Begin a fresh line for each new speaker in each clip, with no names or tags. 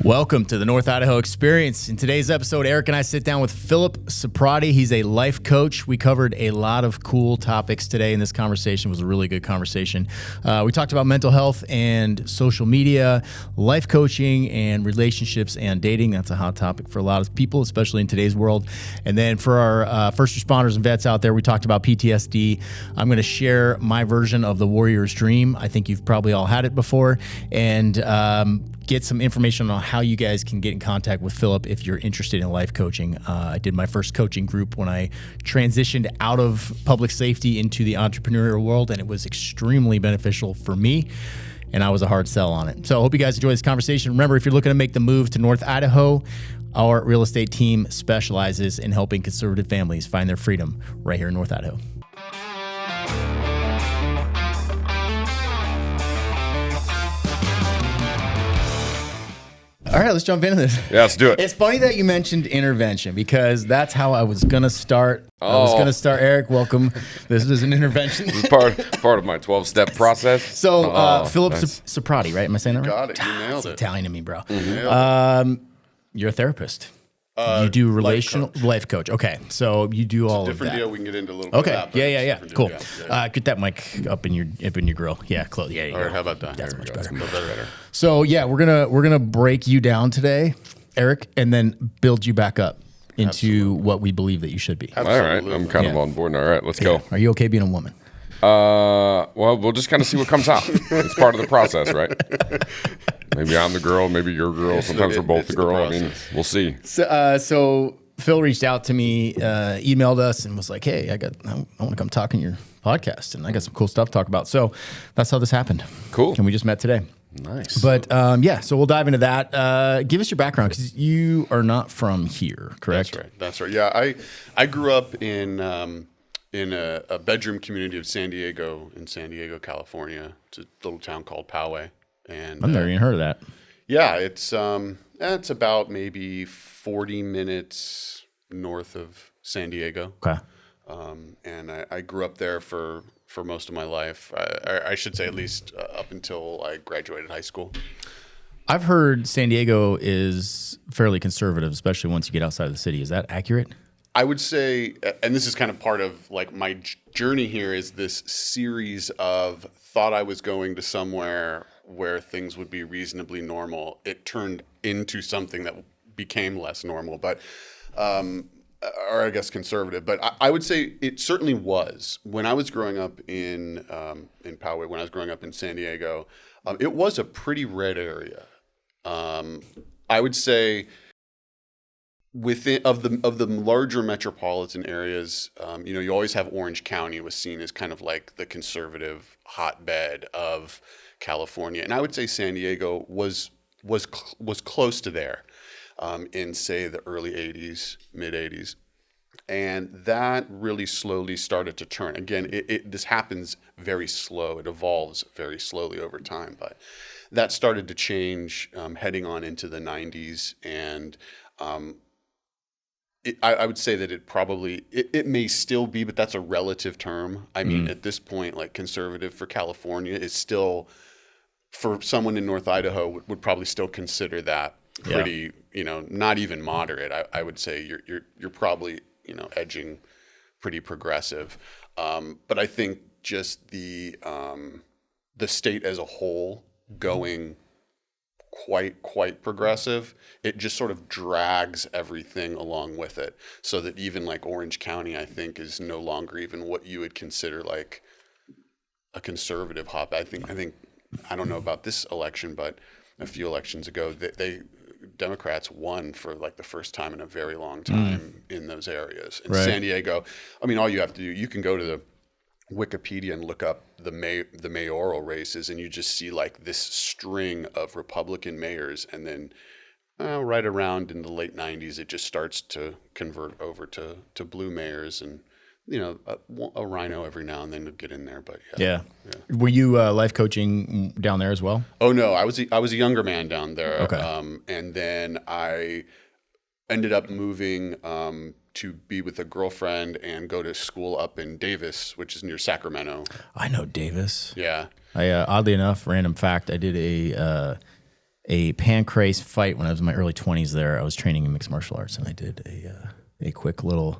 Welcome to the North Idaho Experience. In today's episode, Eric and I sit down with Phillip Ciprotti. He's a life coach. We covered a lot of cool topics today, and this conversation was a really good conversation. We talked about mental health and social media, life coaching, and relationships and dating. That's a hot topic for a lot of people, especially in today's world. And then for our first responders and vets out there, we talked about PTSD. I'm going to share my version of the warrior's dream. I think you've probably all had it before. And get some information on how you guys can get in contact with Phillip if you're interested in life coaching. I did my first coaching group when I transitioned out of public safety into the entrepreneurial world, and it was extremely beneficial for me, and I was a hard sell on it. So I hope you guys enjoy this conversation. Remember, if you're looking to make the move to North Idaho, our real estate team specializes in helping conservative families find their freedom right here in North Idaho. All right, let's jump into this.
Yeah, let's do it.
It's funny that you mentioned intervention because that's how I was going to start. I was going to start, Eric, welcome. This is an intervention.
This is part of my 12-step process.
So, Phillip Ciprotti, right? Am I saying that right?
Got it. You nailed it.
Italian to me, bro.
Mm-hmm.
You're a therapist. You do relational life coach. Okay, so you do all of that.
Different deal. We can get into a little bit
Okay,
of that.
yeah. Cool. Get that mic up in your grill. Yeah, close. Yeah,
All right, how about that?
That's much better.
Better.
So yeah, we're gonna break you down today, Eric, and then build you back up into what we believe that you should be.
All right, I'm kind of on board. All right, let's go.
Are you okay being a woman?
Well, we'll just kind of see what comes out. It's part of the process, right? Maybe I'm the girl, maybe you're a girl. Sometimes we're both the girl. I mean, we'll see.
So Phil reached out to me, emailed us, and was like, "Hey, I want to come talk on your podcast, and I got some cool stuff to talk about." So that's how this happened.
Cool.
And we just met today.
Nice.
But so we'll dive into that. Give us your background because you are not from here, correct?
That's right. Yeah, I grew up in a bedroom community of San Diego, California. It's a little town called Poway. And
I've never even heard of that.
Yeah, it's about maybe 40 minutes north of San Diego.
Okay.
And I grew up there for most of my life. I should say at least up until I graduated high school.
I've heard San Diego is fairly conservative, especially once you get outside of the city. Is that accurate?
I would say, and this is kind of part of like my journey here, is this series of thought I was going to somewhere where things would be reasonably normal. It turned into something that became less normal, but or I guess conservative. But I would say it certainly was. When I was growing up in Poway, when I was growing up in San Diego, it was a pretty red area. I would say within of the larger metropolitan areas, you always have Orange County was seen as kind of like the conservative hotbed of California, and I would say San Diego was close to there in say the early 80s, mid 80s, and that really slowly started to turn. Again, this happens very slow. It evolves very slowly over time, but that started to change heading on into the 90s, and I would say that it may still be, but that's a relative term. I mean, at this point, like conservative for California is still, for someone in North Idaho, would probably still consider that pretty, not even moderate. I would say you're probably, edging pretty progressive. But I think just the state as a whole going quite progressive, it just sort of drags everything along with it, so that even like Orange County, I think, is no longer even what you would consider like a conservative hop. I think I don't know about this election, but a few elections ago, Democrats won for like the first time in a very long time in those areas. In San Diego, I mean, all you have to do, you can go to the Wikipedia and look up the mayoral races, and you just see like this string of Republican mayors, and then right around in the late 90s, it just starts to convert over to blue mayors, and a rhino every now and then to get in there. But yeah.
Were you life coaching down there as well?
Oh no, I was a younger man down there.
Okay.
And then I ended up moving to be with a girlfriend and go to school up in Davis, which is near Sacramento.
I know Davis.
Yeah.
I oddly enough, random fact, I did a pancrase fight when I was in my early 20s there. I was training in mixed martial arts, and I did a quick little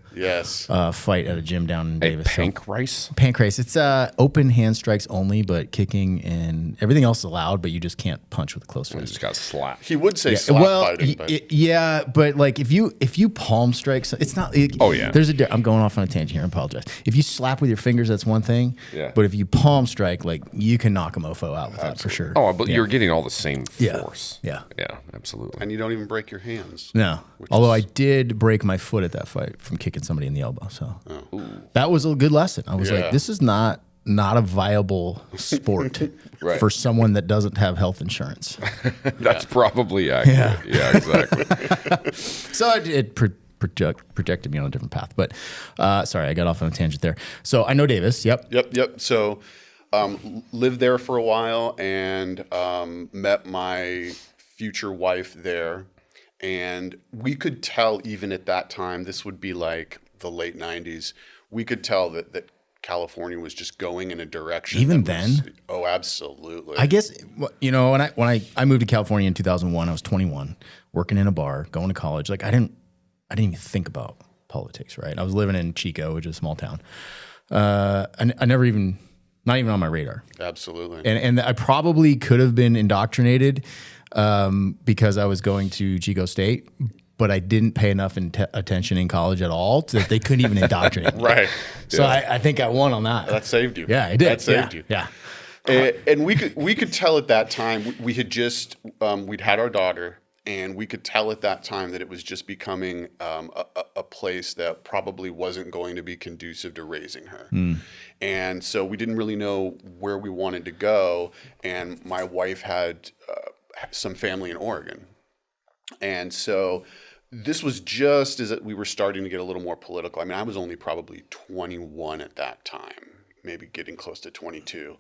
fight at a gym down in Davis. Pancrase. It's open hand strikes only, but kicking and everything else is allowed, but you just can't punch with a close fist.
You just got slapped.
He would say slap fighting. But.
But like if you palm strike, it's not. I'm going off on a tangent here. I apologize. If you slap with your fingers, that's one thing.
Yeah.
But if you palm strike, like you can knock a mofo out with that for sure.
Oh, but you're getting all the same force.
Yeah.
Yeah, absolutely.
And you don't even break your hands.
No. Although I did break my foot at that fight from kicking somebody in the elbow. So that was a good lesson. I was like, this is not a viable sport for someone that doesn't have health insurance.
That's probably accurate. Yeah, exactly.
So it projected me on a different path. But sorry, I got off on a tangent there. So I know Davis. Yep.
So lived there for a while and met my future wife there. And we could tell even at that time, this would be like the late 90s, we could tell that California was just going in a direction.
Even then?
Oh, absolutely.
I guess, when I moved to California in 2001, I was 21, working in a bar, going to college. Like I didn't even think about politics, right? I was living in Chico, which is a small town. I never even, not even on my radar.
Absolutely.
And I probably could have been indoctrinated because I was going to Chico State, but I didn't pay enough attention in college at all that they couldn't even indoctrinate me.
Right.
So I think I won on that.
That saved you.
Yeah, it did.
That saved you.
Yeah.
And we could tell at that time, we had just, we'd had our daughter, and we could tell at that time that it was just becoming a place that probably wasn't going to be conducive to raising her. And so we didn't really know where we wanted to go. And my wife had some family in Oregon. And so this was just as we were starting to get a little more political. I mean, I was only probably 21 at that time, maybe getting close to 22.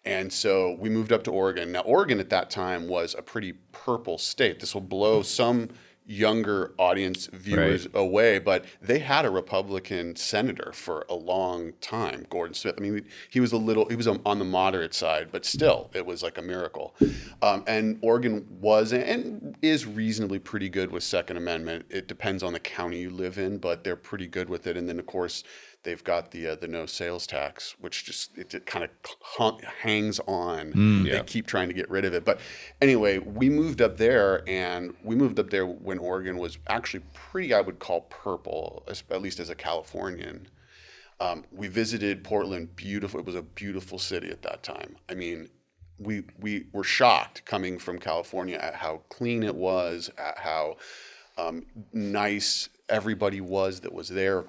And so we moved up to Oregon. Now, Oregon at that time was a pretty purple state. This will blow some younger audience viewers away, but they had a Republican senator for a long time, Gordon Smith. I mean, he was on the moderate side, but still, it was like a miracle. And Oregon was and is reasonably pretty good with Second Amendment. It depends on the county you live in, but they're pretty good with it. And then, of course, they've got the no sales tax, which just it kind of hangs on. They keep trying to get rid of it. But anyway, we moved up there, and we moved up there when Oregon was actually pretty, I would call purple, at least as a Californian. We visited Portland. Beautiful. It was a beautiful city at that time. I mean, we were shocked coming from California at how clean it was, at how nice everybody was that was there.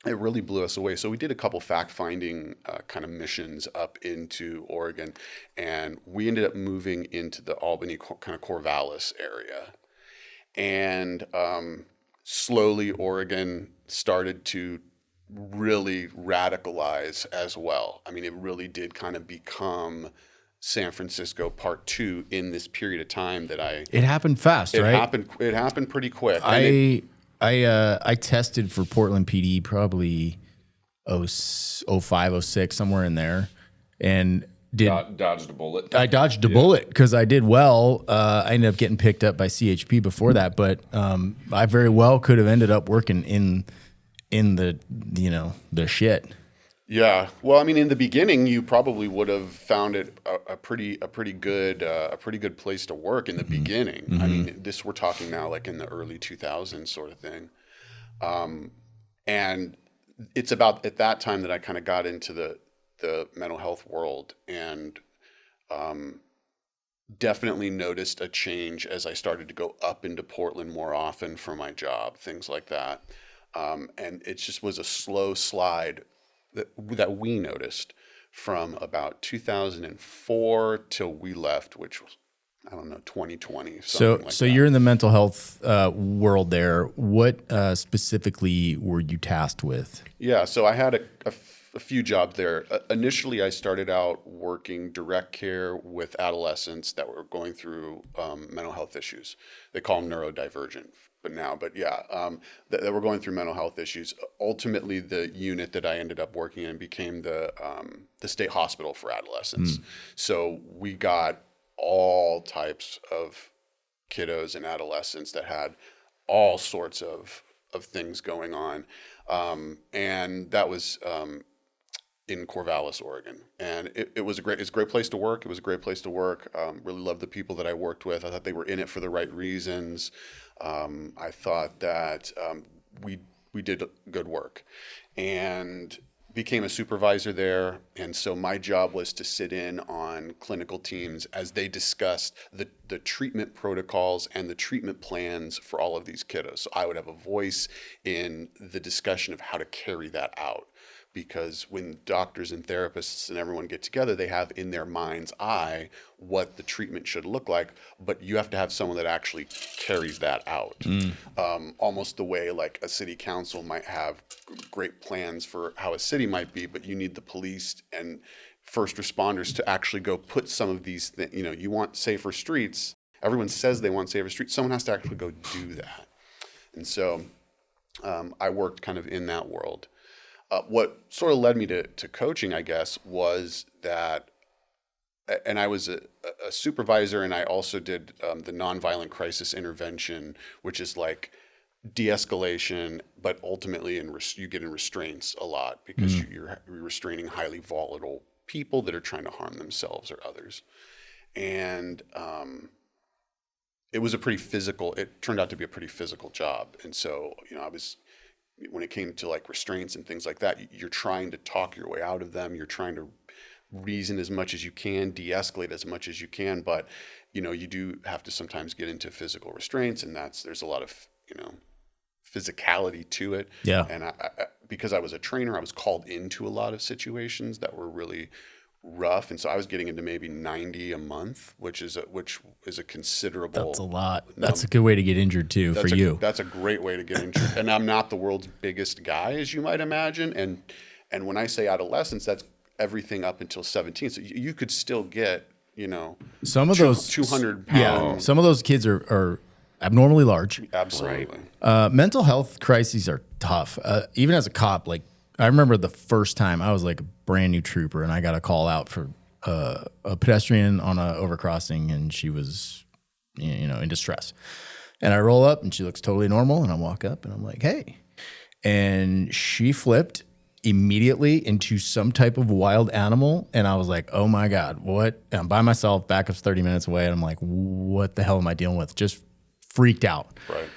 It really blew us away. So we did a couple fact-finding kind of missions up into Oregon, and we ended up moving into the Albany kind of Corvallis area. And slowly Oregon started to really radicalize as well. I mean, it really did kind of become San Francisco Part 2 in this period of time that
It happened fast, right?
It happened pretty quick.
I tested for Portland PD probably 05, 06, somewhere in there, and
dodged a bullet.
I dodged a bullet because I did well. I ended up getting picked up by CHP before that, but I very well could have ended up working in the the shit.
Yeah. Well, I mean, in the beginning, you probably would have found it a pretty good place to work in the beginning. I mean, we're talking now like in the early 2000s sort of thing. And it's about at that time that I kind of got into the mental health world, and definitely noticed a change as I started to go up into Portland more often for my job, things like that. And it just was a slow slide that we noticed from about 2004 till we left, which was, I don't know, 2020. So
you're in the mental health world there. What specifically were you tasked with? Yeah,
so I had a few jobs there. Initially, I started out working direct care with adolescents that were going through mental health issues. They call them neurodivergent that were going through mental health issues. Ultimately, the unit that I ended up working in became the state hospital for adolescents. So we got all types of kiddos and adolescents that had all sorts of things going on. And that was in Corvallis, Oregon. And it's a great place to work. It was a great place to work. Really loved the people that I worked with. I thought they were in it for the right reasons. I thought that we did good work, and became a supervisor there. And so my job was to sit in on clinical teams as they discussed the treatment protocols and the treatment plans for all of these kiddos. So I would have a voice in the discussion of how to carry that out. Because when doctors and therapists and everyone get together, they have in their mind's eye what the treatment should look like, but you have to have someone that actually carries that out. Almost the way like a city council might have great plans for how a city might be, but you need the police and first responders to actually go put some of these things. You know, you want safer streets. Everyone says they want safer streets. Someone has to actually go do that. And so I worked kind of in that world. What sort of led me to coaching, I guess, was that, and I was a supervisor, and I also did the nonviolent crisis intervention, which is like de-escalation, but ultimately you get in restraints a lot because you're restraining highly volatile people that are trying to harm themselves or others. And it turned out to be a pretty physical job. And so, when it came to like restraints and things like that, you're trying to talk your way out of them. You're trying to reason as much as you can, de-escalate as much as you can. But, you do have to sometimes get into physical restraints, and there's a lot of, physicality to it.
Yeah.
And I, because I was a trainer, I was called into a lot of situations that were really rough. And so I was getting into maybe 90 a month, which is a considerable.
That's a lot. That's a good way to get injured too for you.
That's a great way to get injured. And I'm not the world's biggest guy, as you might imagine. And when I say adolescence, that's everything up until 17. So you could still get,
some of those
200 pounds.
Yeah. Some of those kids are abnormally large.
Absolutely.
Mental health crises are tough. Even as a cop, like I remember the first time I was like a brand new trooper and I got a call out for a pedestrian on a overcrossing, and she was, in distress. And I roll up and she looks totally normal, and I walk up and I'm like, hey. And she flipped immediately into some type of wild animal. And I was like, oh my God, what? And I'm by myself, backup's 30 minutes away. And I'm like, what the hell am I dealing with? Just freaked out.
Right.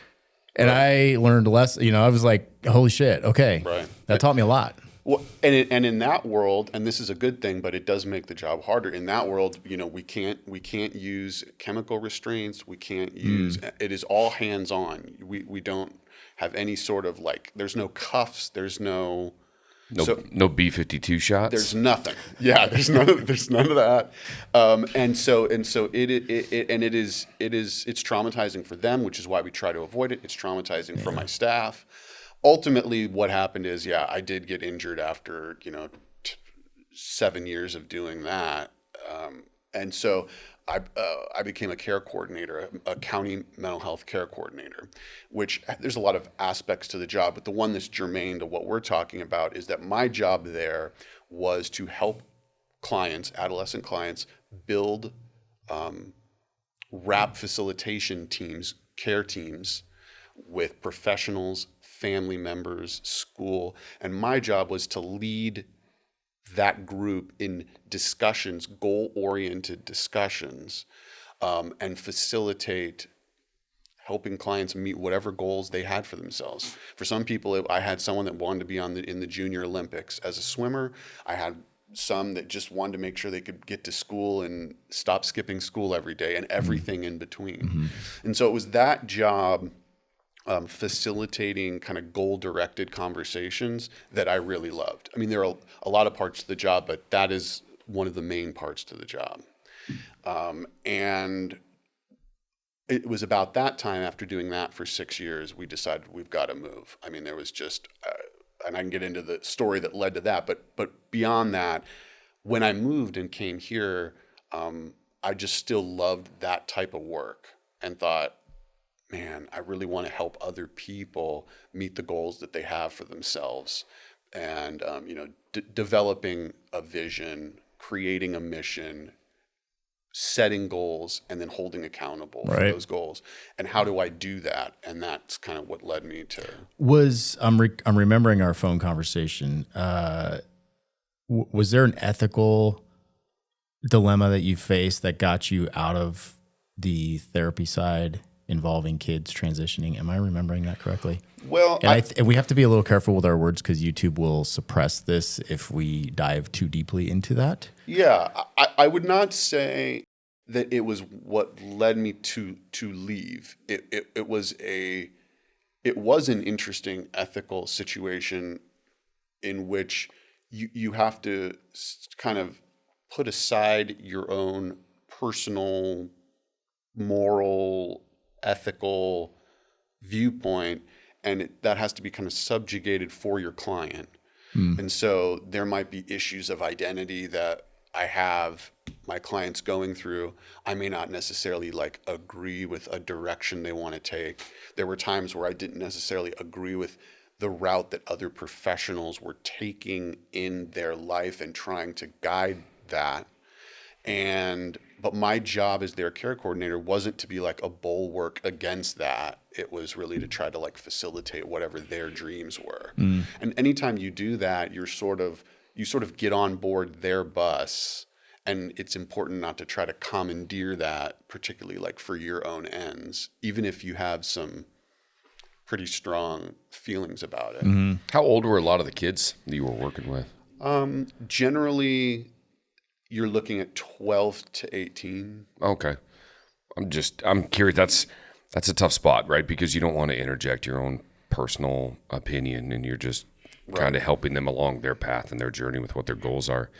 And I learned less, I was like, holy shit. Okay.
Right.
That taught me a lot.
Well, and in that world, and this is a good thing, but it does make the job harder. In that world, we can't use chemical restraints. We can't use. It is all hands on. We don't have any sort of there's no cuffs. There's no
B-52 shots.
There's nothing. Yeah, there's none of that. It's traumatizing for them, which is why we try to avoid it. It's traumatizing for my staff. Ultimately, what happened is, I did get injured after 7 years of doing that, and so I became a care coordinator, a county mental health care coordinator. Which there's a lot of aspects to the job, but the one that's germane to what we're talking about is that my job there was to help clients, adolescent clients, build RAP facilitation teams, care teams, with professionals, family members, school, and my job was to lead that group in discussions, goal-oriented discussions, and facilitate helping clients meet whatever goals they had for themselves. For some people, I had someone that wanted to be in the Junior Olympics as a swimmer. I had some that just wanted to make sure they could get to school and stop skipping school every day, and everything in between. Mm-hmm. And so it was that job, facilitating kind of goal-directed conversations, that I really loved. I mean, there are a lot of parts to the job, but that is one of the main parts to the job. And it was about that time, after doing that for 6 years, we decided we've got to move. I mean, there was just, and I can get into the story that led to that, but beyond that, when I moved and came here, I just still loved that type of work and thought, man, I really want to help other people meet the goals that they have for themselves, and developing a vision, creating a mission, setting goals and then holding accountable for
Right.
those goals. And how do I do that? And that's kind of what led me to.
I'm remembering our phone conversation. Was there an ethical dilemma that you faced that got you out of the therapy side involving kids transitioning? Am I remembering that correctly?
Well,
And we have to be a little careful with our words because YouTube will suppress this if we dive too deeply into that.
yeah, I would not say that it was what led me to leave. It was an interesting ethical situation in which you have to kind of put aside your own personal, moral, ethical viewpoint, and that has to be kind of subjugated for your client. And so there might be issues of identity that I have my clients going through. I may not necessarily like agree with a direction they want to take. There were times where I didn't necessarily agree with the route that other professionals were taking in their life and trying to guide that. But my job as their care coordinator wasn't to be like a bulwark against that. It was really to try to like facilitate whatever their dreams were. And anytime you do that, you sort of get on board their bus, and it's important not to try to commandeer that, particularly like for your own ends, even if you have some pretty strong feelings about it.
How old were a lot of the kids that you were working with?
Generally, you're looking at 12 to 18.
Okay. I'm curious. That's a tough spot, right? Because you don't want to interject your own personal opinion, and you're just kind of helping them along their path and their journey with what their goals are.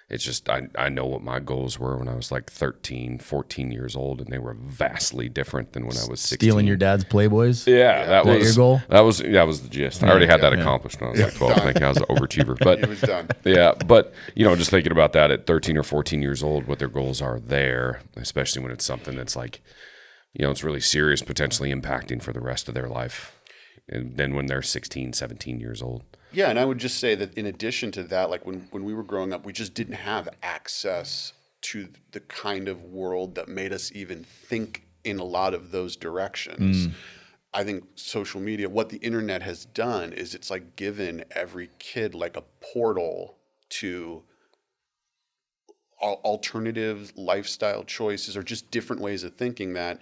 It's just, I know what my goals were when I was like 13, 14 years old, and they were vastly different than when I was 16.
Stealing your dad's Playboys?
Yeah, that was
your goal?
That was the gist. I already had that accomplished when I was like 12. I think I was an overachiever. But
It was done.
yeah, but just thinking about that at 13 or 14 years old, what their goals are there, especially when it's something that's like, it's really serious, potentially impacting for the rest of their life. And then when they're 16, 17 years old.
Yeah, and I would just say that in addition to that, like when we were growing up, we just didn't have access to the kind of world that made us even think in a lot of those directions. I think social media, what the internet has done is it's like given every kid like a portal to alternative lifestyle choices or just different ways of thinking that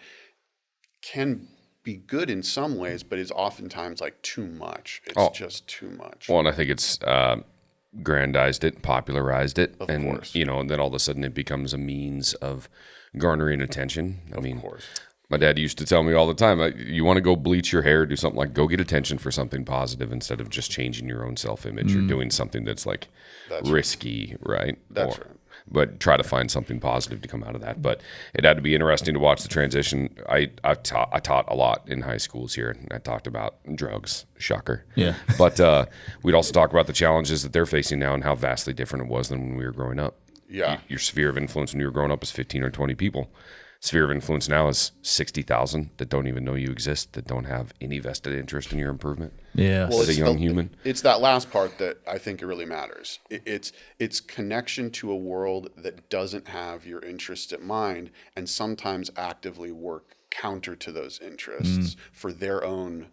can be good in some ways, but is oftentimes like too much. It's just too much.
Well, and I think it's grandized it, popularized it,
Of
and
course.
and then all of a sudden it becomes a means of garnering attention. I mean,
Of course.
my dad used to tell me all the time, you want to go bleach your hair, do something like go get attention for something positive instead of just changing your own self-image or doing something that's like risky, right?
That's right.
But try to find something positive to come out of that. But it had to be interesting to watch the transition. I taught a lot in high schools here, and I talked about drugs. Shocker.
Yeah.
But we'd also talk about the challenges that they're facing now and how vastly different it was than when we were growing up.
Yeah.
Your sphere of influence when you were growing up is 15 or 20 people. Sphere of influence now is 60,000 that don't even know you exist, that don't have any vested interest in your improvement.
Yeah.
As a young human.
It's that last part that I think it really matters. It's connection to a world that doesn't have your interests at mind and sometimes actively work counter to those interests for their own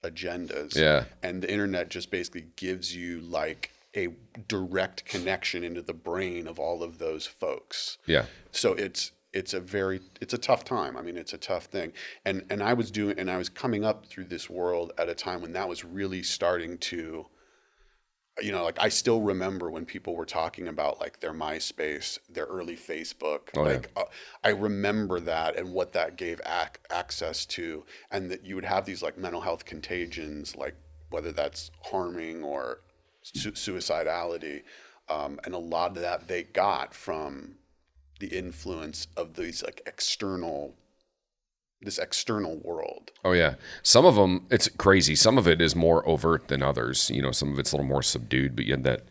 agendas.
Yeah.
And the internet just basically gives you like a direct connection into the brain of all of those folks.
Yeah.
So it's a tough time. I mean, it's a tough thing. And I was coming up through this world at a time when that was really starting to, like I still remember when people were talking about like their MySpace, their early Facebook. I remember that and what that gave access to, and that you would have these like mental health contagions, like whether that's harming or suicidality. And a lot of that they got from the influence of these like this external world.
Oh yeah. Some of them, it's crazy. Some of it is more overt than others. Some of it's a little more subdued, but you had that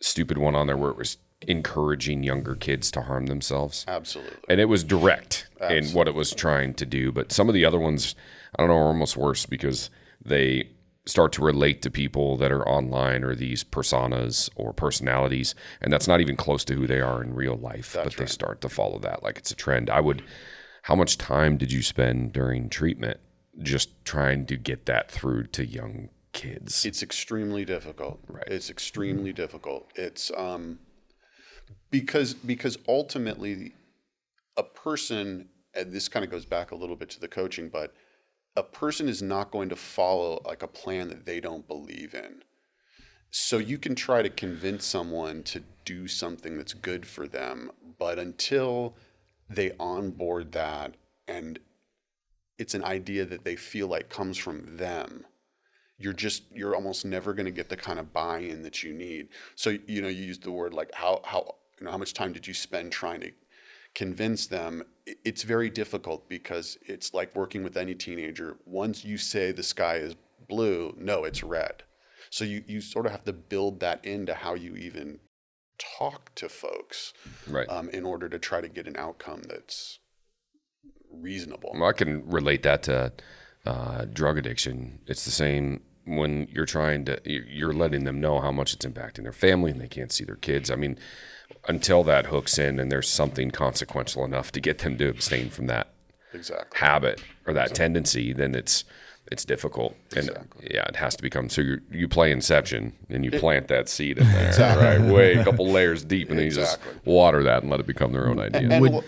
stupid one on there where it was encouraging younger kids to harm themselves.
Absolutely.
And it was direct in what it was trying to do. But some of the other ones, I don't know, are almost worse because they start to relate to people that are online or these personas or personalities, and that's not even close to who they are in real life, but they start to follow that like it's a trend. How much time did you spend during treatment just trying to get that through to young kids?
It's extremely difficult.
Right.
It's extremely difficult. It's because ultimately a person, and this kind of goes back a little bit to the coaching, but a person is not going to follow like a plan that they don't believe in. So you can try to convince someone to do something that's good for them, but until they onboard that and it's an idea that they feel like comes from them, you're almost never going to get the kind of buy-in that you need. So, you used the word like how much time did you spend trying to convince them? It's very difficult because it's like working with any teenager. Once you say the sky is blue, no, it's red. So you sort of have to build that into how you even talk to folks,
Right.
In order to try to get an outcome that's reasonable.
Well, I can relate that to drug addiction. It's the same when you're letting them know how much it's impacting their family and they can't see their kids. I mean, until that hooks in and there's something consequential enough to get them to abstain from that habit or that tendency, then it's difficult. And it has to become, so you play Inception and you plant that seed in there, right? Way a couple layers deep, and then you just water that and let it become their own idea.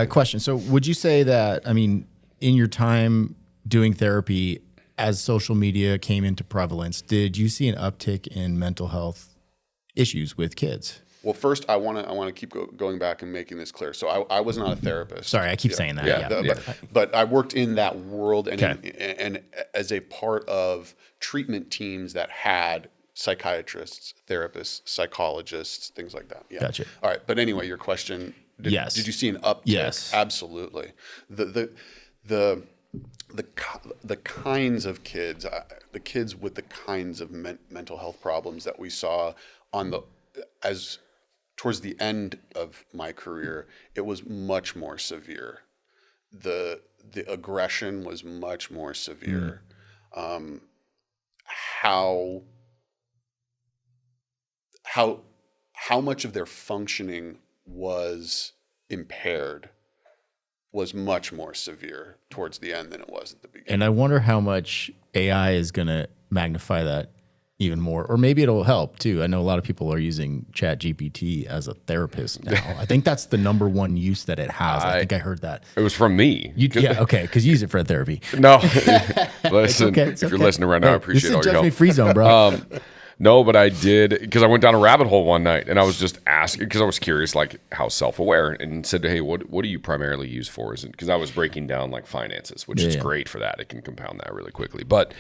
Question. So would you say that, I mean, in your time doing therapy, as social media came into prevalence, did you see an uptick in mental health issues with kids?
Well, first, I want to keep going back and making this clear. So I was not a therapist.
Sorry, I keep saying that.
But I worked in that world and as a part of treatment teams that had psychiatrists, therapists, psychologists, things like that. Yeah.
Gotcha.
All right. But anyway, your question, did you see an uptick?
Yes.
Absolutely. The kinds of kids, the kids with the kinds of mental health problems that we saw towards the end of my career, it was much more severe. The aggression was much more severe. How much of their functioning was impaired was much more severe towards the end than it was at the beginning.
And I wonder how much AI is going to magnify that even more, or maybe it'll help too. I know a lot of people are using ChatGPT as a therapist now. I think that's the number one use that it has. I think I heard that.
It was from me.
Okay, because you use it for therapy.
No, listen, if you're listening right now, I appreciate all your help.
Judgment free zone, bro.
No, but I did, because I went down a rabbit hole one night and I was just asking, because I was curious, like how self-aware, and said, hey, what do you primarily use for? Because I was breaking down like finances, which is great for that. It can compound that really quickly. But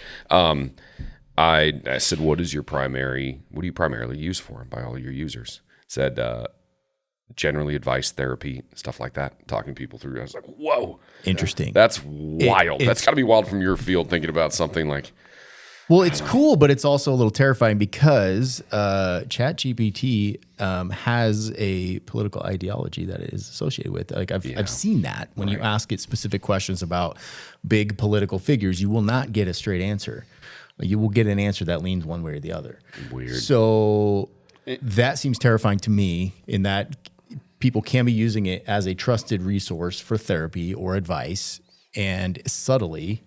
I said, what do you primarily use for by all your users? It said, generally advice, therapy, stuff like that, talking people through. I was like, whoa.
Interesting.
That's wild. That's got to be wild from your field, thinking about something like...
Well, it's cool, but it's also a little terrifying because ChatGPT has a political ideology that it is associated with. Like I've seen that when you ask it specific questions about big political figures, you will not get a straight answer. You will get an answer that leans one way or the other.
Weird.
So that seems terrifying to me, in that people can be using it as a trusted resource for therapy or advice, and subtly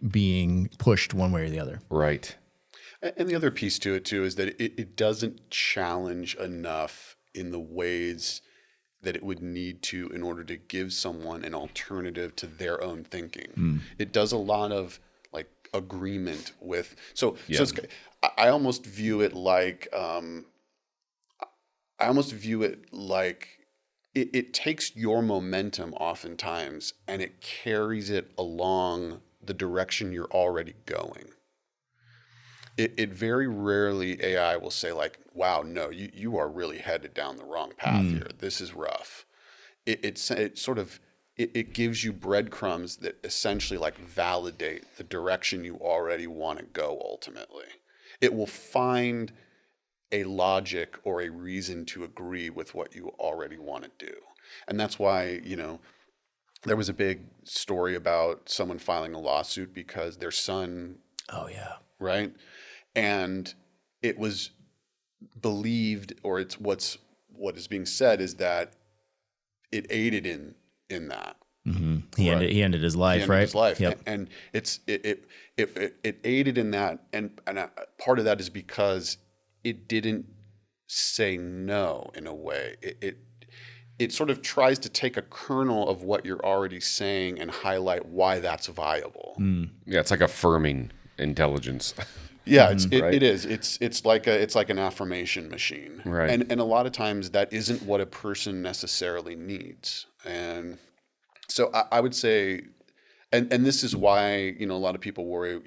being pushed one way or the other.
Right.
And the other piece to it too is that it doesn't challenge enough in the ways that it would need to in order to give someone an alternative to their own thinking. It does a lot of like agreement with, so I almost view it like, it takes your momentum oftentimes and it carries it along the direction you're already going. It very rarely, AI will say like, wow, no, you are really headed down the wrong path here. This is rough. It gives you breadcrumbs that essentially like validate the direction you already want to go ultimately. It will find a logic or a reason to agree with what you already want to do. And that's why, there was a big story about someone filing a lawsuit because their son
Oh, yeah.
Right. And it was believed, or it's what is being said is that it aided in that.
Mm-hmm. He ended his life, right?
His life.
Yep.
And it aided in that. And part of that is because it didn't say no in a way. It sort of tries to take a kernel of what you're already saying and highlight why that's viable.
Yeah, it's like affirming intelligence.
Yeah,
Right.
it is. It's like an affirmation machine.
Right.
And a lot of times that isn't what a person necessarily needs. And so I would say, and this is why, a lot of people worry,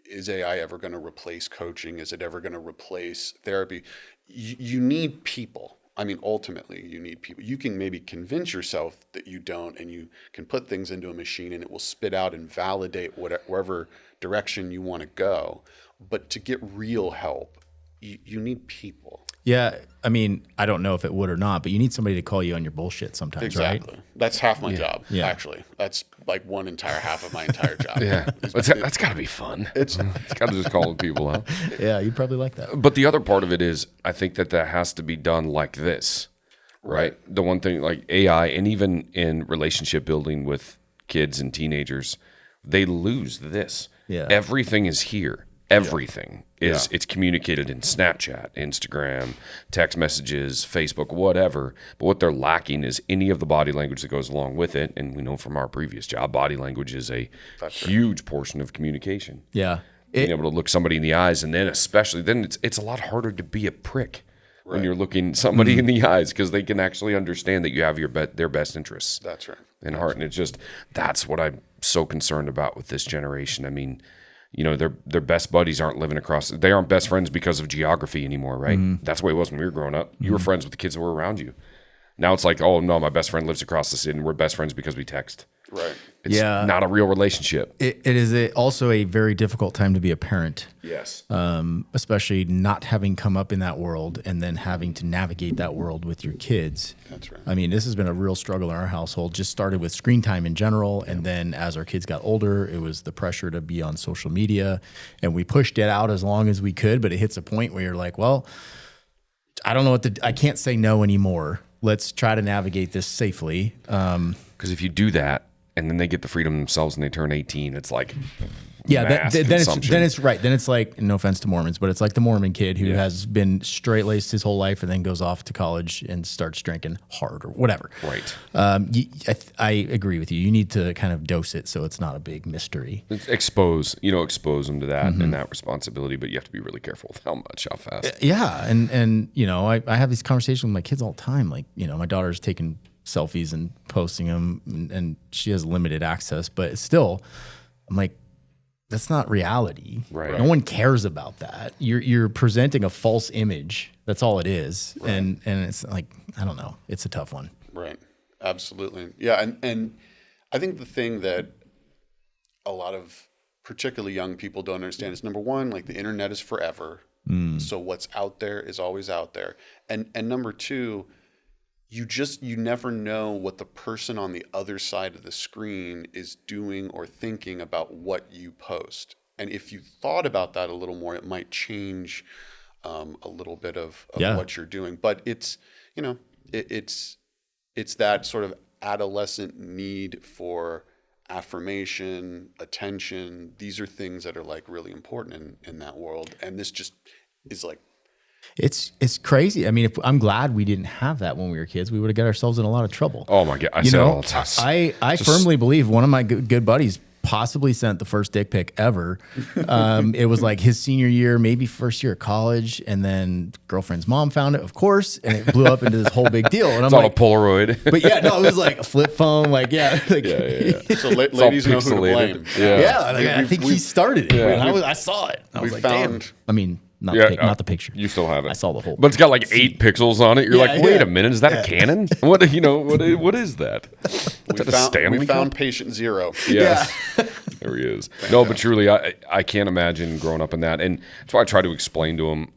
is AI ever going to replace coaching? Is it ever going to replace therapy? You need people. I mean, ultimately, you need people. You can maybe convince yourself that you don't, and you can put things into a machine and it will spit out and validate wherever direction you want to go. But to get real help, you need people.
Yeah. I mean, I don't know if it would or not, but you need somebody to call you on your bullshit sometimes,
Exactly.
right?
That's half my job,
Yeah.
actually. That's like one entire half of my entire job.
Yeah, that's got to be fun. It's got to just calling people out.
Yeah, you'd probably like that.
But the other part of it is, I think that has to be done like this, right? The one thing, like AI, and even in relationship building with kids and teenagers, they lose this.
Yeah.
Everything is here. Everything is it's communicated in Snapchat, Instagram, text messages, Facebook, whatever. But what they're lacking is any of the body language that goes along with it. And we know from our previous job, body language is a huge portion of communication.
Yeah.
Being able to look somebody in the eyes, and then especially then it's a lot harder to be a prick when you're looking somebody in the eyes, because they can actually understand that you have their best interests.
That's right.
In heart, and that's what I'm so concerned about with this generation. I mean, their best buddies aren't living across. They aren't best friends because of geography anymore, right? That's the way it was when we were growing up. You were friends with the kids that were around you. Now it's like, oh no, my best friend lives across the city, and we're best friends because we text.
Right.
It's not a real relationship.
It is also a very difficult time to be a parent.
Yes.
Especially not having come up in that world and then having to navigate that world with your kids.
That's right.
I mean, this has been a real struggle in our household. Just started with screen time in general, and then as our kids got older, it was the pressure to be on social media, and we pushed it out as long as we could, but it hits a point where you're like, well, I don't know I can't say no anymore. Let's try to navigate this safely.
Because if you do that, and then they get the freedom themselves and they turn 18, it's like
Yeah,
mass
then
consumption.
it's right. Then it's like, no offense to Mormons, but it's like the Mormon kid who has been straight laced his whole life and then goes off to college and starts drinking hard or whatever.
Right.
I agree with you. You need to kind of dose it so it's not a big mystery.
Expose them to that and that responsibility, but you have to be really careful with how fast.
Yeah, and I have these conversations with my kids all the time. Like, my daughter's taking selfies and posting them, and she has limited access, but still, I'm like, that's not reality.
Right.
No one cares about that. You're presenting a false image. That's all it is. Right. And it's like, I don't know. It's a tough one.
Right. Absolutely. Yeah. And I think the thing that a lot of particularly young people don't understand is, number one, like, the internet is forever. So what's out there is always out there. And number two, you never know what the person on the other side of the screen is doing or thinking about what you post. And if you thought about that a little more, it might change a little bit of what you're doing. But it's that sort of adolescent need for affirmation, attention. These are things that are like really important in that world. And this just is like,
it's crazy. I mean, I'm glad we didn't have that when we were kids. We would have got ourselves in a lot of trouble.
Oh my God. I say it all the time.
I firmly believe one of my good buddies possibly sent the first dick pic ever. It was like his senior year, maybe first year of college, and then girlfriend's mom found it, of course, and it blew up into this whole big deal. And
it's on a Polaroid.
But yeah, no, it was like a flip phone,
so ladies know who to blame.
I think he started it.
Yeah.
And I saw it. I was like, damn. I mean, not the picture.
You still have it.
I saw the whole.
But it's got like 8 pixels on it. You're like, wait a minute, is that a Canon? What is that?
We found patient zero.
Yes. There he is. No, but truly, I can't imagine growing up in that. And that's why I try to explain to them,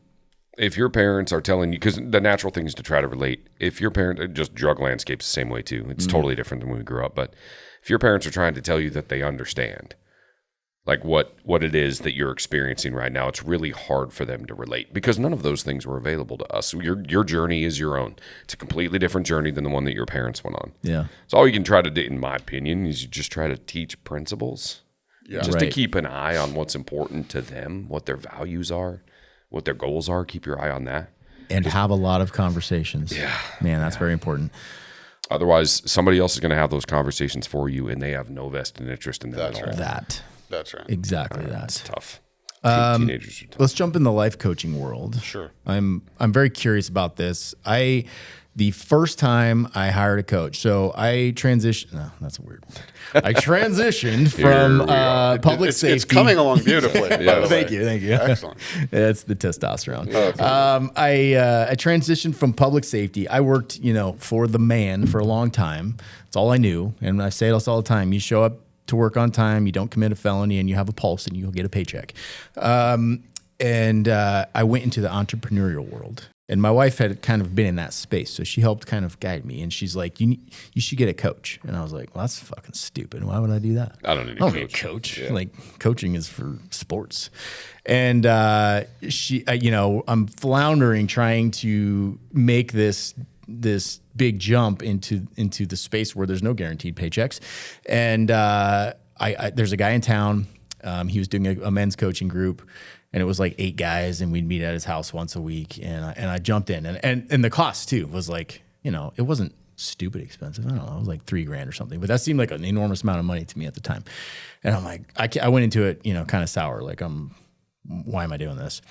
if your parents are telling you, because the natural thing is to try to relate. If your parent, just drug landscape's the same way too. It's totally different than when we grew up. But if your parents are trying to tell you that they understand, like what it is that you're experiencing right now, it's really hard for them to relate because none of those things were available to us. Your journey is your own. It's a completely different journey than the one that your parents went on.
Yeah.
So all you can try to do, in my opinion, is you just try to teach principles.
Yeah.
Just to
Right.
keep an eye on what's important to them, what their values are, what their goals are. Keep your eye on that.
And have a lot of conversations. Yeah. Man, that's very important.
Otherwise, somebody else is going to have those conversations for you, and they have no vested interest in them
That's
at all.
right. That's right.
Exactly
It's
that.
tough. Teenagers are tough.
Let's jump in the life coaching world.
Sure.
I'm very curious about this. The first time I hired a coach, so I transitioned. No, that's a weird word. I transitioned from
we are.
public safety.
It's coming along beautifully. by the
Thank
way.
you, thank you.
Excellent.
That's the testosterone.
Okay.
I transitioned from public safety. I worked, for the man for a long time. That's all I knew, and I say this all the time. You show up to work on time, you don't commit a felony, and you have a pulse, and you'll get a paycheck. And I went into the entrepreneurial world. And my wife had kind of been in that space, so she helped kind of guide me. And she's like, "You should get a coach." And I was like, "Well, that's fucking stupid. Why would I do that?
I don't need a
a
coach.
coach.
Yeah.
Like coaching is for sports." And I'm floundering trying to make this big jump into the space where there's no guaranteed paychecks. And there's a guy in town. He was doing a men's coaching group. And it was like 8 guys, and we'd meet at his house once a week. And I jumped in, and the cost too was like, it wasn't stupid expensive. I don't know, it was like $3,000 or something, but that seemed like an enormous amount of money to me at the time. And I'm like, I went into it, kind of sour, like why am I doing this?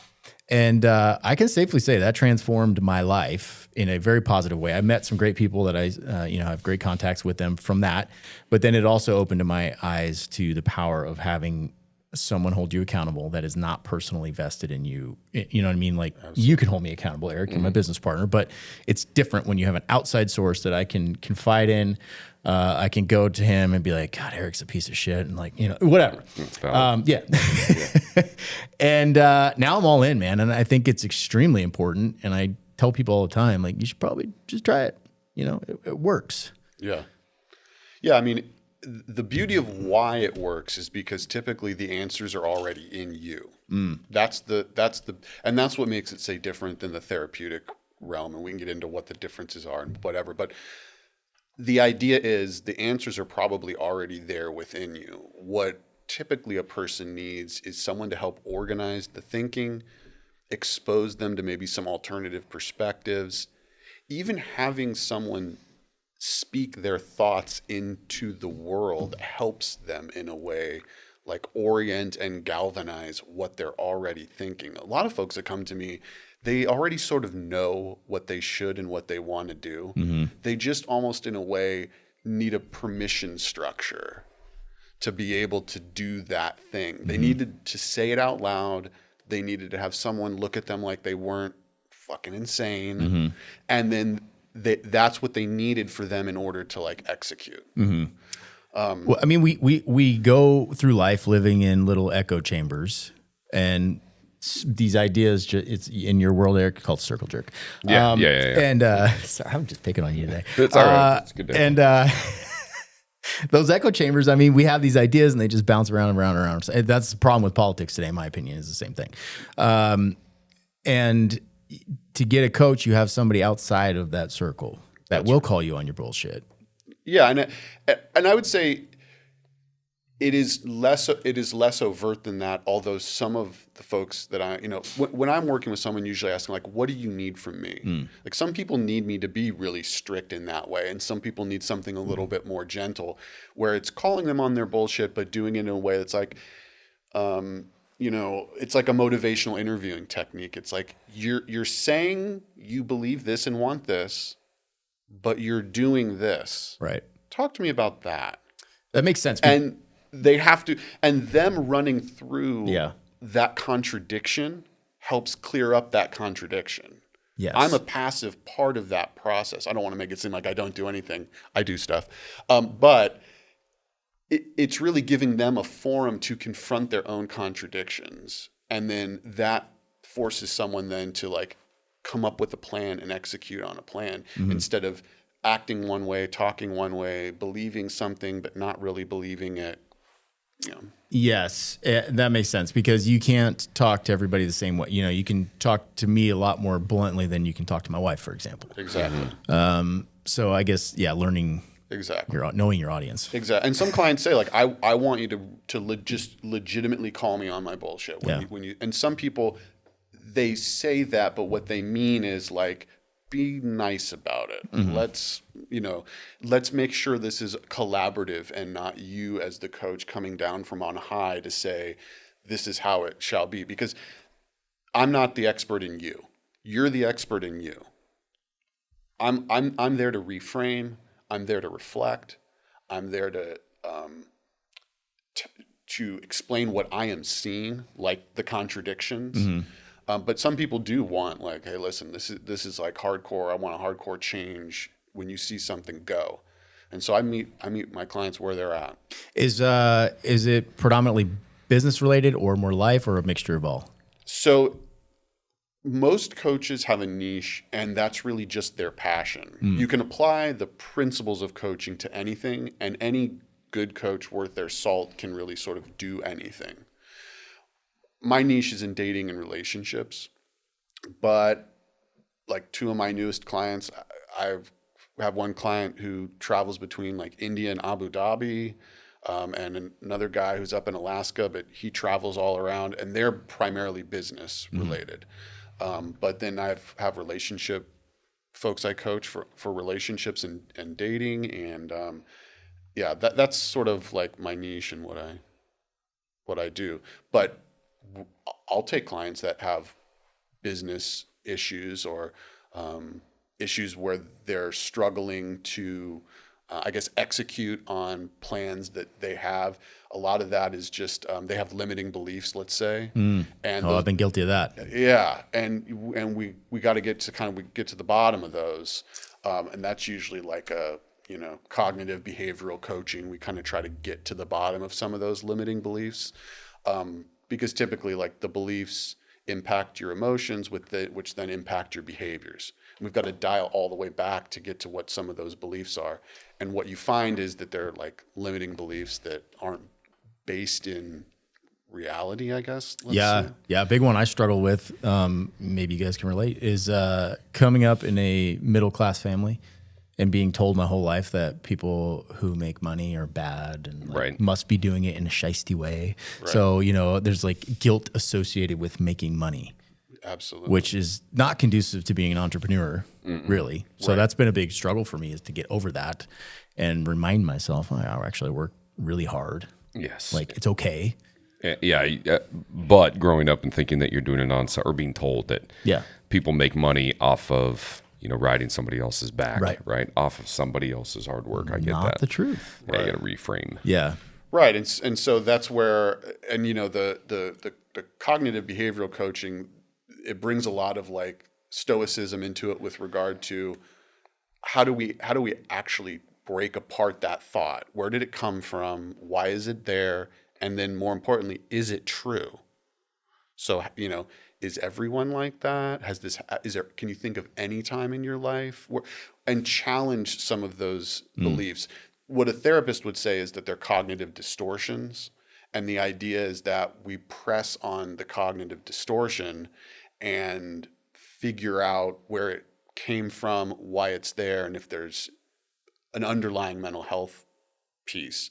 And I can safely say that transformed my life in a very positive way. I met some great people that I have great contacts with them from that, but then it also opened my eyes to the power of having someone hold you accountable that is not personally vested in you. You know what I mean? Like you can hold me accountable, Eric, you're my business partner, but it's different when you have an outside source that I can confide in. I can go to him and be like, God, Eric's a piece of shit. And like, whatever. Yeah. And now I'm all in, man. And I think it's extremely important. And I tell people all the time, like, you should probably just try it. It works.
Yeah. Yeah. I mean, the beauty of why it works is because typically the answers are already in you. That's what makes it, say, different than the therapeutic realm. And we can get into what the differences are and whatever. But the idea is the answers are probably already there within you. What typically a person needs is someone to help organize the thinking, expose them to maybe some alternative perspectives, even having someone speak their thoughts into the world helps them in a way, like orient and galvanize what they're already thinking. A lot of folks that come to me, they already sort of know what they should and what they want to do. Mm-hmm. They just almost in a way need a permission structure to be able to do that thing. They needed to say it out loud. They needed to have someone look at them like they weren't fucking insane. Mm-hmm. And then that's what they needed for them in order to like execute.
Mm-hmm. Well, I mean, we go through life living in little echo chambers, and these ideas, it's in your world, Eric, called circle jerk.
Yeah.
And sorry, I'm just picking on you today.
It's all right. It's a good day.
And those echo chambers, I mean, we have these ideas and they just bounce around and around and around. That's the problem with politics today, in my opinion, is the same thing. And to get a coach, you have somebody outside of that circle that will call you on your bullshit.
Yeah, and I would say it is less overt than that. Although some of the folks that when I'm working with someone, usually asking like, "What do you need from me?" Like some people need me to be really strict in that way, and some people need something a little bit more gentle, where it's calling them on their bullshit, but doing it in a way that's like, it's like a motivational interviewing technique. It's like you're saying you believe this and want this, but you're doing this.
Right.
Talk to me about that.
That makes sense.
And they have to, and them running through that contradiction helps clear up that contradiction.
Yes.
I'm a passive part of that process. I don't want to make it seem like I don't do anything. I do stuff. But it's really giving them a forum to confront their own contradictions. And then that forces someone then to like come up with a plan and execute on a plan instead of acting one way, talking one way, believing something, but not really believing it.
Yes, that makes sense because you can't talk to everybody the same way. You can talk to me a lot more bluntly than you can talk to my wife, for example.
Exactly.
So I guess, learning
Exactly.
knowing your audience.
Exactly. And some clients say like, I want you to just legitimately call me on my bullshit when you, and some people, they say that, but what they mean is like, be nice about it. Let's make sure this is collaborative and not you as the coach coming down from on high to say, this is how it shall be, because I'm not the expert in you. You're the expert in you. I'm there to reframe. I'm there to reflect. I'm there to explain what I am seeing, like the contradictions. But some people do want like, hey, listen, this is like hardcore. I want a hardcore change. When you see something, go. And so I meet my clients where they're at.
Is it predominantly business related or more life or a mixture of all?
So most coaches have a niche, and that's really just their passion. You can apply the principles of coaching to anything, and any good coach worth their salt can really sort of do anything. My niche is in dating and relationships, but like two of my newest clients, I have one client who travels between like India and Abu Dhabi, and another guy who's up in Alaska, but he travels all around, and they're primarily business related. But then I have relationship folks I coach for relationships and dating, and that's sort of like my niche and what I do. But I'll take clients that have business issues or issues where they're struggling to, execute on plans that they have. A lot of that is just they have limiting beliefs, let's say. And
I've been guilty of that.
Yeah, and we got to get to the bottom of those, and that's usually like a cognitive behavioral coaching. We kind of try to get to the bottom of some of those limiting beliefs. Because typically, like, the beliefs impact your emotions, which then impact your behaviors. And we've got to dial all the way back to get to what some of those beliefs are. And what you find is that they're like limiting beliefs that aren't based in reality, I guess. Let's say.
A big one I struggle with, maybe you guys can relate, is coming up in a middle-class family and being told my whole life that people who make money are bad and must be doing it in a shiesty way. Right. So, there's like guilt associated with making money.
Absolutely.
Which is not conducive to being an entrepreneur, really. So that's been a big struggle for me, is to get over that and remind myself, I actually work really hard.
Yes.
Like, it's okay.
Yeah. But growing up and thinking that you're doing it on, or being told that people make money off of riding somebody else's back, right? Off of somebody else's hard work. I get that.
Not the truth.
Yeah, you got to reframe.
Yeah.
Right. And so that's where, and the cognitive behavioral coaching, it brings a lot of like stoicism into it with regard to how do we actually break apart that thought? Where did it come from? Why is it there? And then more importantly, is it true? So, is everyone like that? Can you think of any time in your life and challenge some of those beliefs? What a therapist would say is that they're cognitive distortions. And the idea is that we press on the cognitive distortion and figure out where it came from, why it's there, and if there's an underlying mental health piece.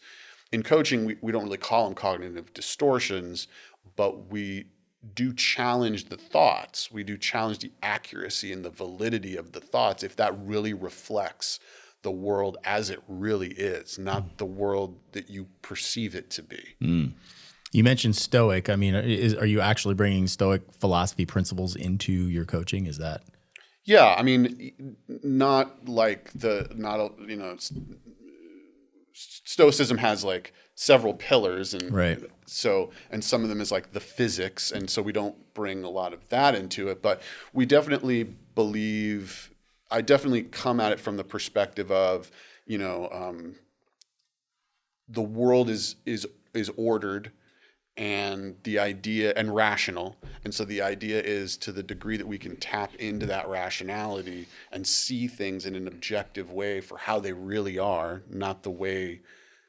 In coaching, we don't really call them cognitive distortions, but we do challenge the thoughts. We do challenge the accuracy and the validity of the thoughts if that really reflects the world as it really is, not the world that you perceive it to be.
You mentioned Stoic. I mean, are you actually bringing Stoic philosophy principles into your coaching? Is that?
Yeah, I mean, not like Stoicism has like several pillars, and so, and some of them is like the physics, and so we don't bring a lot of that into it, but we definitely believe. I definitely come at it from the perspective of, the world is ordered, and the idea, and rational, and so the idea is, to the degree that we can tap into that rationality and see things in an objective way for how they really are, not the way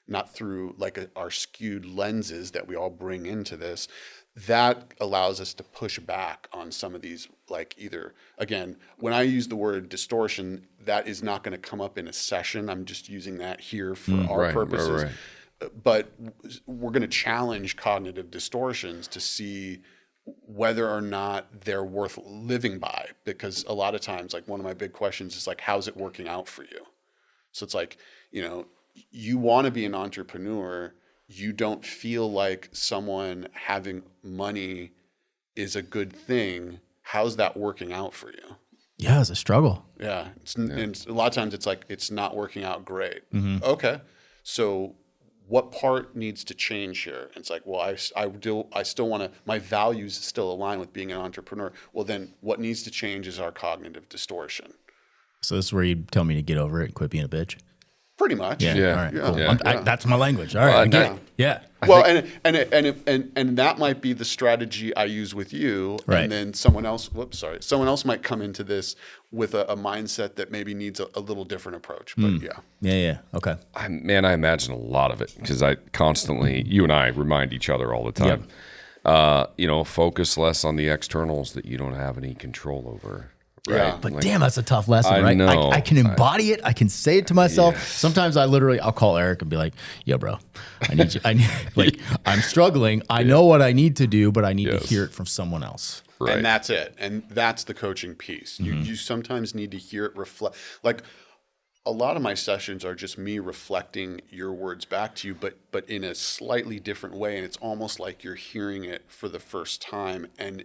not through like our skewed lenses that we all bring into this, that allows us to push back on some of these, like either, again, when I use the word distortion, that is not going to come up in a session. I'm just using that here for our purposes. But we're going to challenge cognitive distortions to see whether or not they're worth living by. Because a lot of times, like one of my big questions is like, how's it working out for you? So it's like, you know, you want to be an entrepreneur. You don't feel like someone having money is a good thing. How's that working out for you?
Yeah, it's a struggle.
Yeah. And a lot of times it's like, it's not working out great. Okay. So what part needs to change here? And it's like, well, I still want to, my values still align with being an entrepreneur. Well, then what needs to change is our cognitive distortion.
So this is where you tell me to get over it and quit being a bitch?
Pretty much.
Yeah.
Yeah.
All right.
Yeah.
Cool.
Yeah.
That's my language. All right.
Well,
Yeah.
Well, and that might be the strategy I use with you,
Right.
and then someone else might come into this with a mindset that maybe needs a little different approach. But
Yeah. Okay.
I imagine a lot of it because I constantly, you and I remind each other all the time. You know, focus less on the externals that you don't have any control over. Right.
Yeah.
But
Like,
damn, that's a tough lesson,
I
right?
know.
I can embody it. I can say it to myself.
Yes.
Sometimes I'll call Eric and be like, yo, bro, I need you. Like, I'm struggling. I know what I need to do, but I need to hear it from someone else.
Right.
And that's it. And that's the coaching piece. You sometimes need to hear it reflect. Like a lot of my sessions are just me reflecting your words back to you, but in a slightly different way. And it's almost like you're hearing it for the first time, and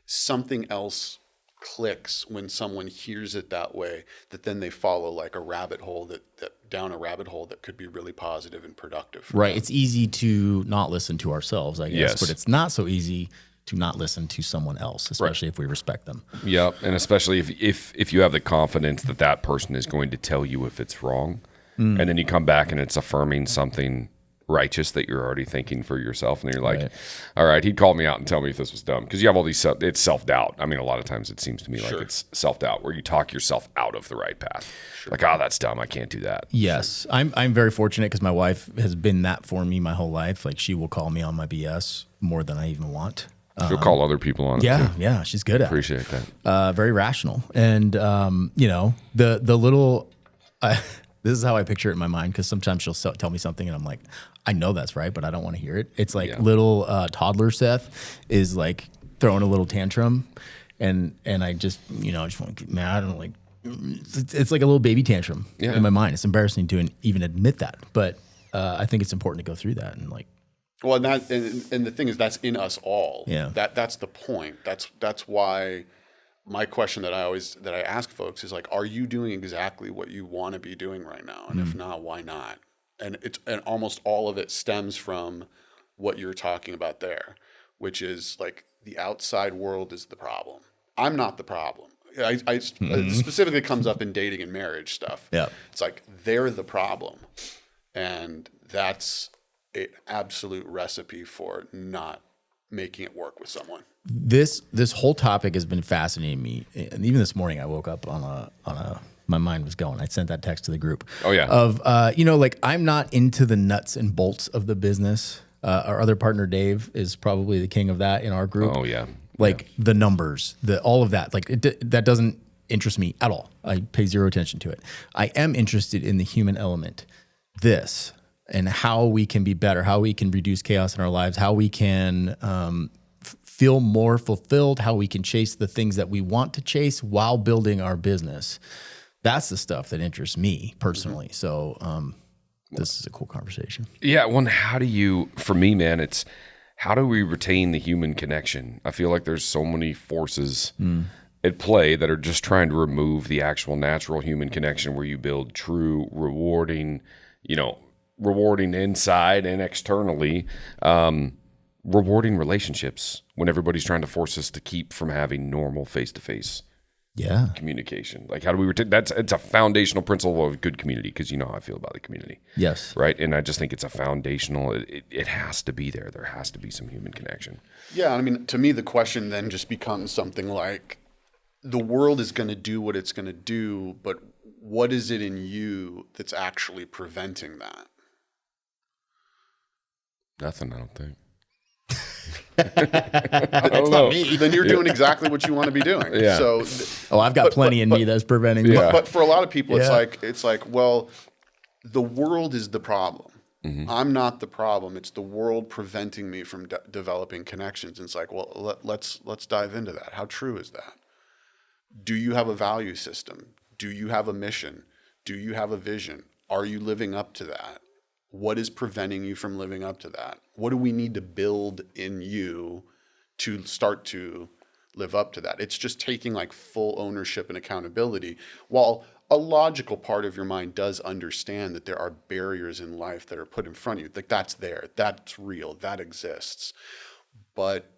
something else clicks when someone hears it that way, that then they follow like a rabbit hole that down a rabbit hole that could be really positive and productive.
Right.
them.
It's easy to not listen to ourselves, I guess,
Yes.
but it's not so easy to not listen to someone else, especially if we respect them.
Yep, and especially if you have the confidence that that person is going to tell you if it's wrong, and then you come back and it's affirming something righteous that you're already thinking for yourself, and then you're like,
Right.
all right, he'd call me out and tell me if this was dumb, because you have all these it's self-doubt. I mean, a lot of times it seems to me like it's self-doubt where you talk yourself out of the right path. Like, oh, that's dumb, I can't do that.
Yes. I'm very fortunate because my wife has been that for me my whole life. Like, she will call me on my BS more than I even want.
You'll call other people on it too.
Yeah, she's good at it.
Appreciate that.
Very rational. And, you know, the little, this is how I picture it in my mind, because sometimes she'll tell me something and I'm like, I know that's right, but I don't want to hear it. It's like little toddler Seth is like throwing a little tantrum, and I just, you know, I just want to get mad and like, it's like a little baby tantrum in my mind. It's embarrassing to even admit that, but I think it's important to go through that and like,
Well, and the thing is, that's in us all.
Yeah.
That's the point. That's why my question that I ask folks is like, are you doing exactly what you want to be doing right now? And if not, why not? And almost all of it stems from what you're talking about there, which is like the outside world is the problem. I'm not the problem. It specifically comes up in dating and marriage stuff.
Yeah.
It's like they're the problem, and that's an absolute recipe for not making it work with someone.
This whole topic has been fascinating me, and even this morning I woke up on a my mind was going. I sent that text to the group.
Oh yeah.
Of you know, like, I'm not into the nuts and bolts of the business. Our other partner Dave is probably the king of that in our group.
Oh yeah.
Like the numbers, all of that. Like that doesn't interest me at all. I pay zero attention to it. I am interested in the human element. This and how we can be better, how we can reduce chaos in our lives, how we can feel more fulfilled, how we can chase the things that we want to chase while building our business. That's the stuff that interests me personally. So this is a cool conversation.
Yeah. One, for me, man, it's how do we retain the human connection? I feel like there's so many forces at play that are just trying to remove the actual natural human connection where you build true, rewarding inside and externally, rewarding relationships when everybody's trying to force us to keep from having normal face-to-face communication. Like, how do we retain? It's a foundational principle of good community, because you know how I feel about the community.
Yes.
Right. And I just think it's a foundational, it has to be there. There has to be some human connection.
Yeah. I mean, to me, the question then just becomes something like, the world is going to do what it's going to do, but what is it in you that's actually preventing that?
Nothing, I don't think.
It's not me. Then you're doing exactly what you want to be doing.
Yeah.
So,
I've got plenty in me that's preventing me.
but for a lot of people, it's like, well, the world is the problem. I'm not the problem. It's the world preventing me from developing connections. And it's like, well, let's dive into that. How true is that? Do you have a value system? Do you have a mission? Do you have a vision? Are you living up to that? What is preventing you from living up to that? What do we need to build in you to start to live up to that? It's just taking like full ownership and accountability, while a logical part of your mind does understand that there are barriers in life that are put in front of you. Like that's there, that's real, that exists. But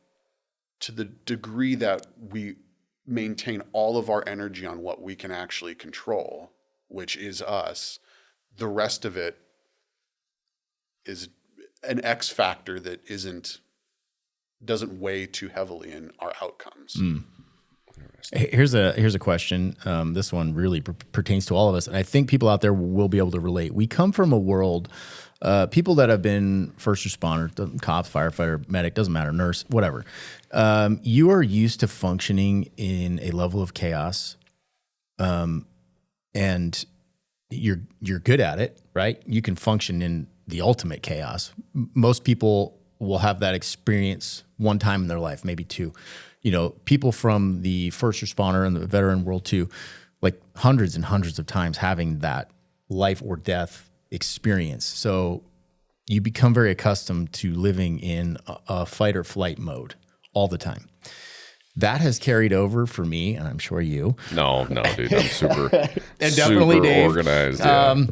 to the degree that we maintain all of our energy on what we can actually control, which is us, the rest of it is an X factor that doesn't weigh too heavily in our outcomes.
Here's a question. This one really pertains to all of us, and I think people out there will be able to relate. We come from a world, people that have been first responder, cops, firefighter, medic, doesn't matter, nurse, whatever. You are used to functioning in a level of chaos, and you're good at it, right? You can function in the ultimate chaos. Most people will have that experience one time in their life, maybe two. You know, people from the first responder and the veteran world too, like hundreds and hundreds of times having that life or death experience. So you become very accustomed to living in a fight or flight mode all the time. That has carried over for me, and I'm sure you.
No, dude, I'm super,
and definitely
super
Dave,
organized. Yeah.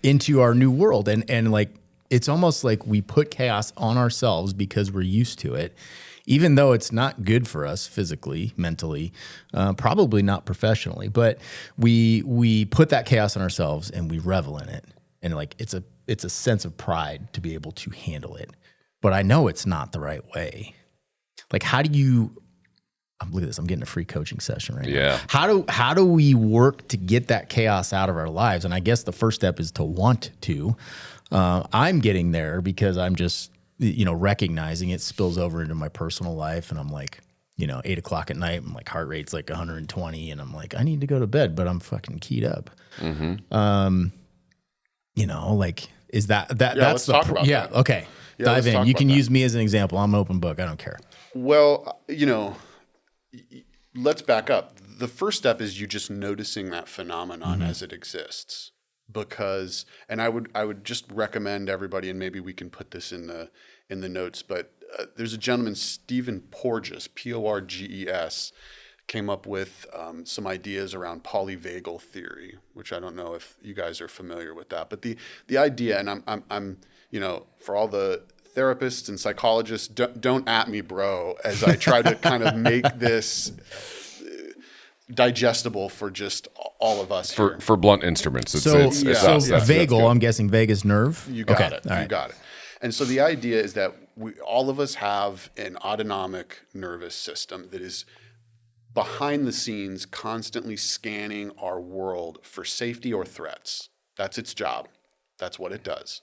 Into our new world. And like, it's almost like we put chaos on ourselves because we're used to it, even though it's not good for us physically, mentally, probably not professionally, but we put that chaos on ourselves and we revel in it. And like, it's a sense of pride to be able to handle it. But I know it's not the right way. Like, how do you, look at this, I'm getting a free coaching session right now. How do we work to get that chaos out of our lives? And I guess the first step is to want to. I'm getting there because I'm just, recognizing it spills over into my personal life. And I'm like, 8 o'clock at night, I'm like, heart rate's like 120. And I'm like, I need to go to bed, but I'm fucking keyed up. Like, is that's
let's
the,
talk about that.
Okay.
Yeah,
Dive in. You can
that.
use me as an example. I'm an open book. I don't care.
Well, let's back up. The first step is you just noticing that phenomenon as it exists. Because, and I would just recommend everybody, and maybe we can put this in the notes, but there's a gentleman, Stephen Porges, Porges, came up with some ideas around polyvagal theory, which I don't know if you guys are familiar with that. But the idea, and I'm for all the therapists and psychologists, don't at me, bro, as I try to kind of make this digestible for just all of us
for blunt instruments. It's
vagal, I'm guessing vagus nerve.
You got it.
All
you got it. And so the idea is that all of us have an autonomic nervous system that is behind the scenes constantly scanning our world for safety or threats. That's its job. That's what it does.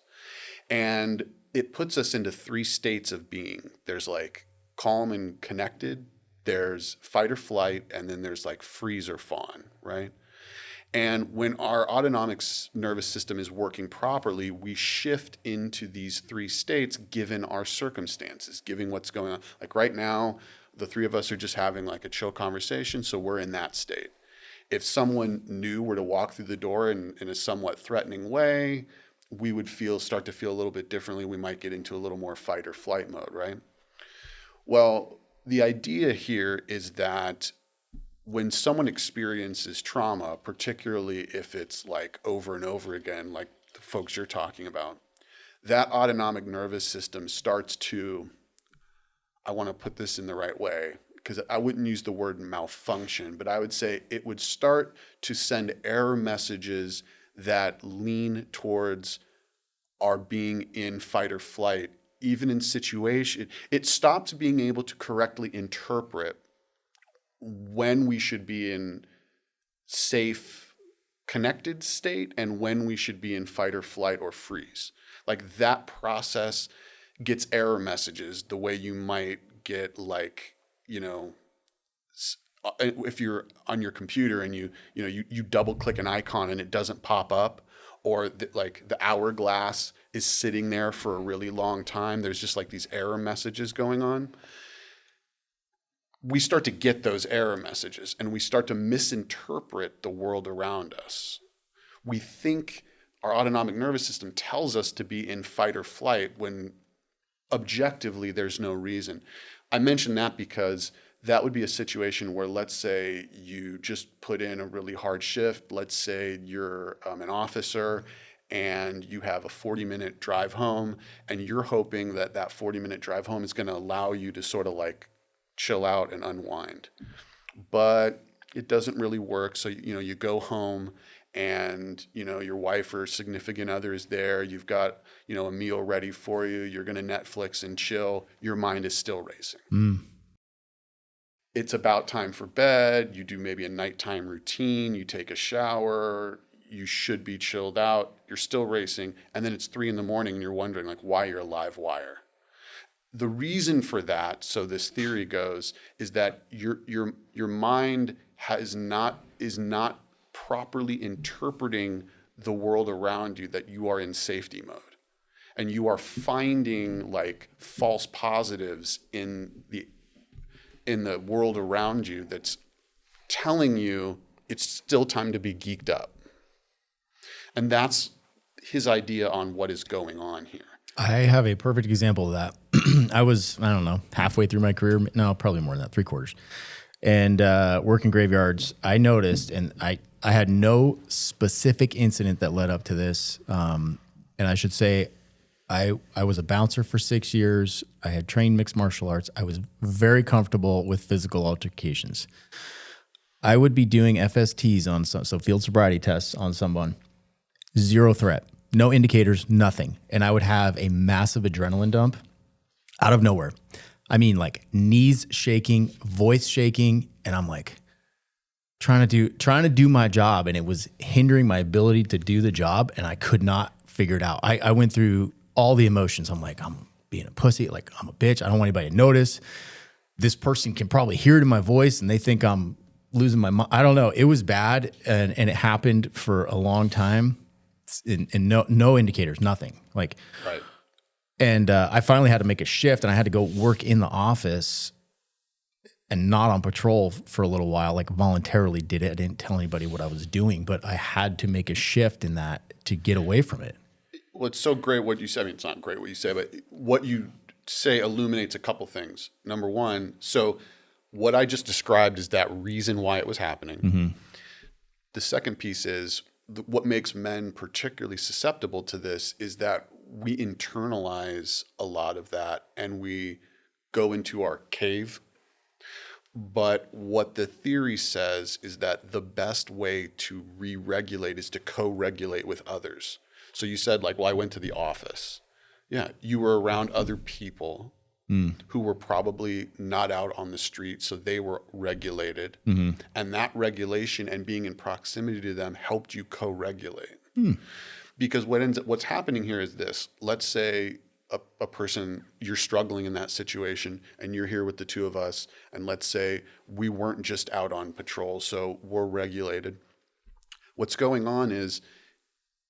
And it puts us into 3 states of being. There's like calm and connected, there's fight or flight, and then there's like freeze or fawn, right? And when our autonomic nervous system is working properly, we shift into these 3 states given our circumstances, given what's going on. Like right now, the 3 of us are just having like a chill conversation, so we're in that state. If someone new were to walk through the door in a somewhat threatening way, we would start to feel a little bit differently. We might get into a little more fight or flight mode, right? Well, the idea here is that when someone experiences trauma, particularly if it's like over and over again, like the folks you're talking about, that autonomic nervous system starts to, I want to put this in the right way, because I wouldn't use the word malfunction, but I would say it would start to send error messages that lean towards our being in fight or flight. Even in situation, it stops being able to correctly interpret when we should be in safe, connected state and when we should be in fight or flight or freeze. Like that process gets error messages the way you might get, like, if you're on your computer and you double click an icon and it doesn't pop up, or like the hourglass is sitting there for a really long time. There's just like these error messages going on. We start to get those error messages and we start to misinterpret the world around us. We think our autonomic nervous system tells us to be in fight or flight when objectively there's no reason. I mention that because that would be a situation where, let's say you just put in a really hard shift. Let's say you're an officer and you have a 40-minute drive home, and you're hoping that 40-minute drive home is going to allow you to sort of like chill out and unwind. But it doesn't really work. So, you go home and, your wife or significant other is there. You've got, a meal ready for you. You're going to Netflix and chill. Your mind is still racing. It's about time for bed. You do maybe a nighttime routine. You take a shower. You should be chilled out. You're still racing. And then it's 3 a.m. and you're wondering like why you're a live wire. The reason for that, so this theory goes, is that your mind is not properly interpreting the world around you, that you are in safety mode. And you are finding like false positives in the world around you that's telling you it's still time to be geeked up. And that's his idea on what is going on here.
I have a perfect example of that. I don't know, halfway through my career. No, probably more than that, 3/4. And working graveyards, I noticed, and I had no specific incident that led up to this. And I should say, I was a bouncer for 6 years. I had trained mixed martial arts. I was very comfortable with physical altercations. I would be doing FSTs on so field sobriety tests on someone. Zero threat, no indicators, nothing. And I would have a massive adrenaline dump out of nowhere. I mean, like knees shaking, voice shaking, and I'm like trying to do my job, and it was hindering my ability to do the job, and I could not figure it out. I went through all the emotions. I'm like, I'm being a pussy, like I'm a bitch. I don't want anybody to notice. This person can probably hear it in my voice and they think I'm losing my mind. I don't know. It was bad, and it happened for a long time, and no indicators, nothing. Like,
right.
And I finally had to make a shift, and I had to go work in the office and not on patrol for a little while, like voluntarily did it. I didn't tell anybody what I was doing, but I had to make a shift in that to get away from it.
Well, it's so great what you say. I mean, it's not great what you say, but what you say illuminates a couple things. Number one, so what I just described is that reason why it was happening. Mm-hmm. The second piece is what makes men particularly susceptible to this is that we internalize a lot of that and we go into our cave. But what the theory says is that the best way to re-regulate is to co-regulate with others. So you said, like, well, I went to the office. Yeah, you were around other people who were probably not out on the street, so they were regulated. Mm-hmm. And that regulation and being in proximity to them helped you co-regulate. Because what's happening here is this. Let's say a person, you're struggling in that situation, and you're here with the two of us, and let's say we weren't just out on patrol, so we're regulated. What's going on is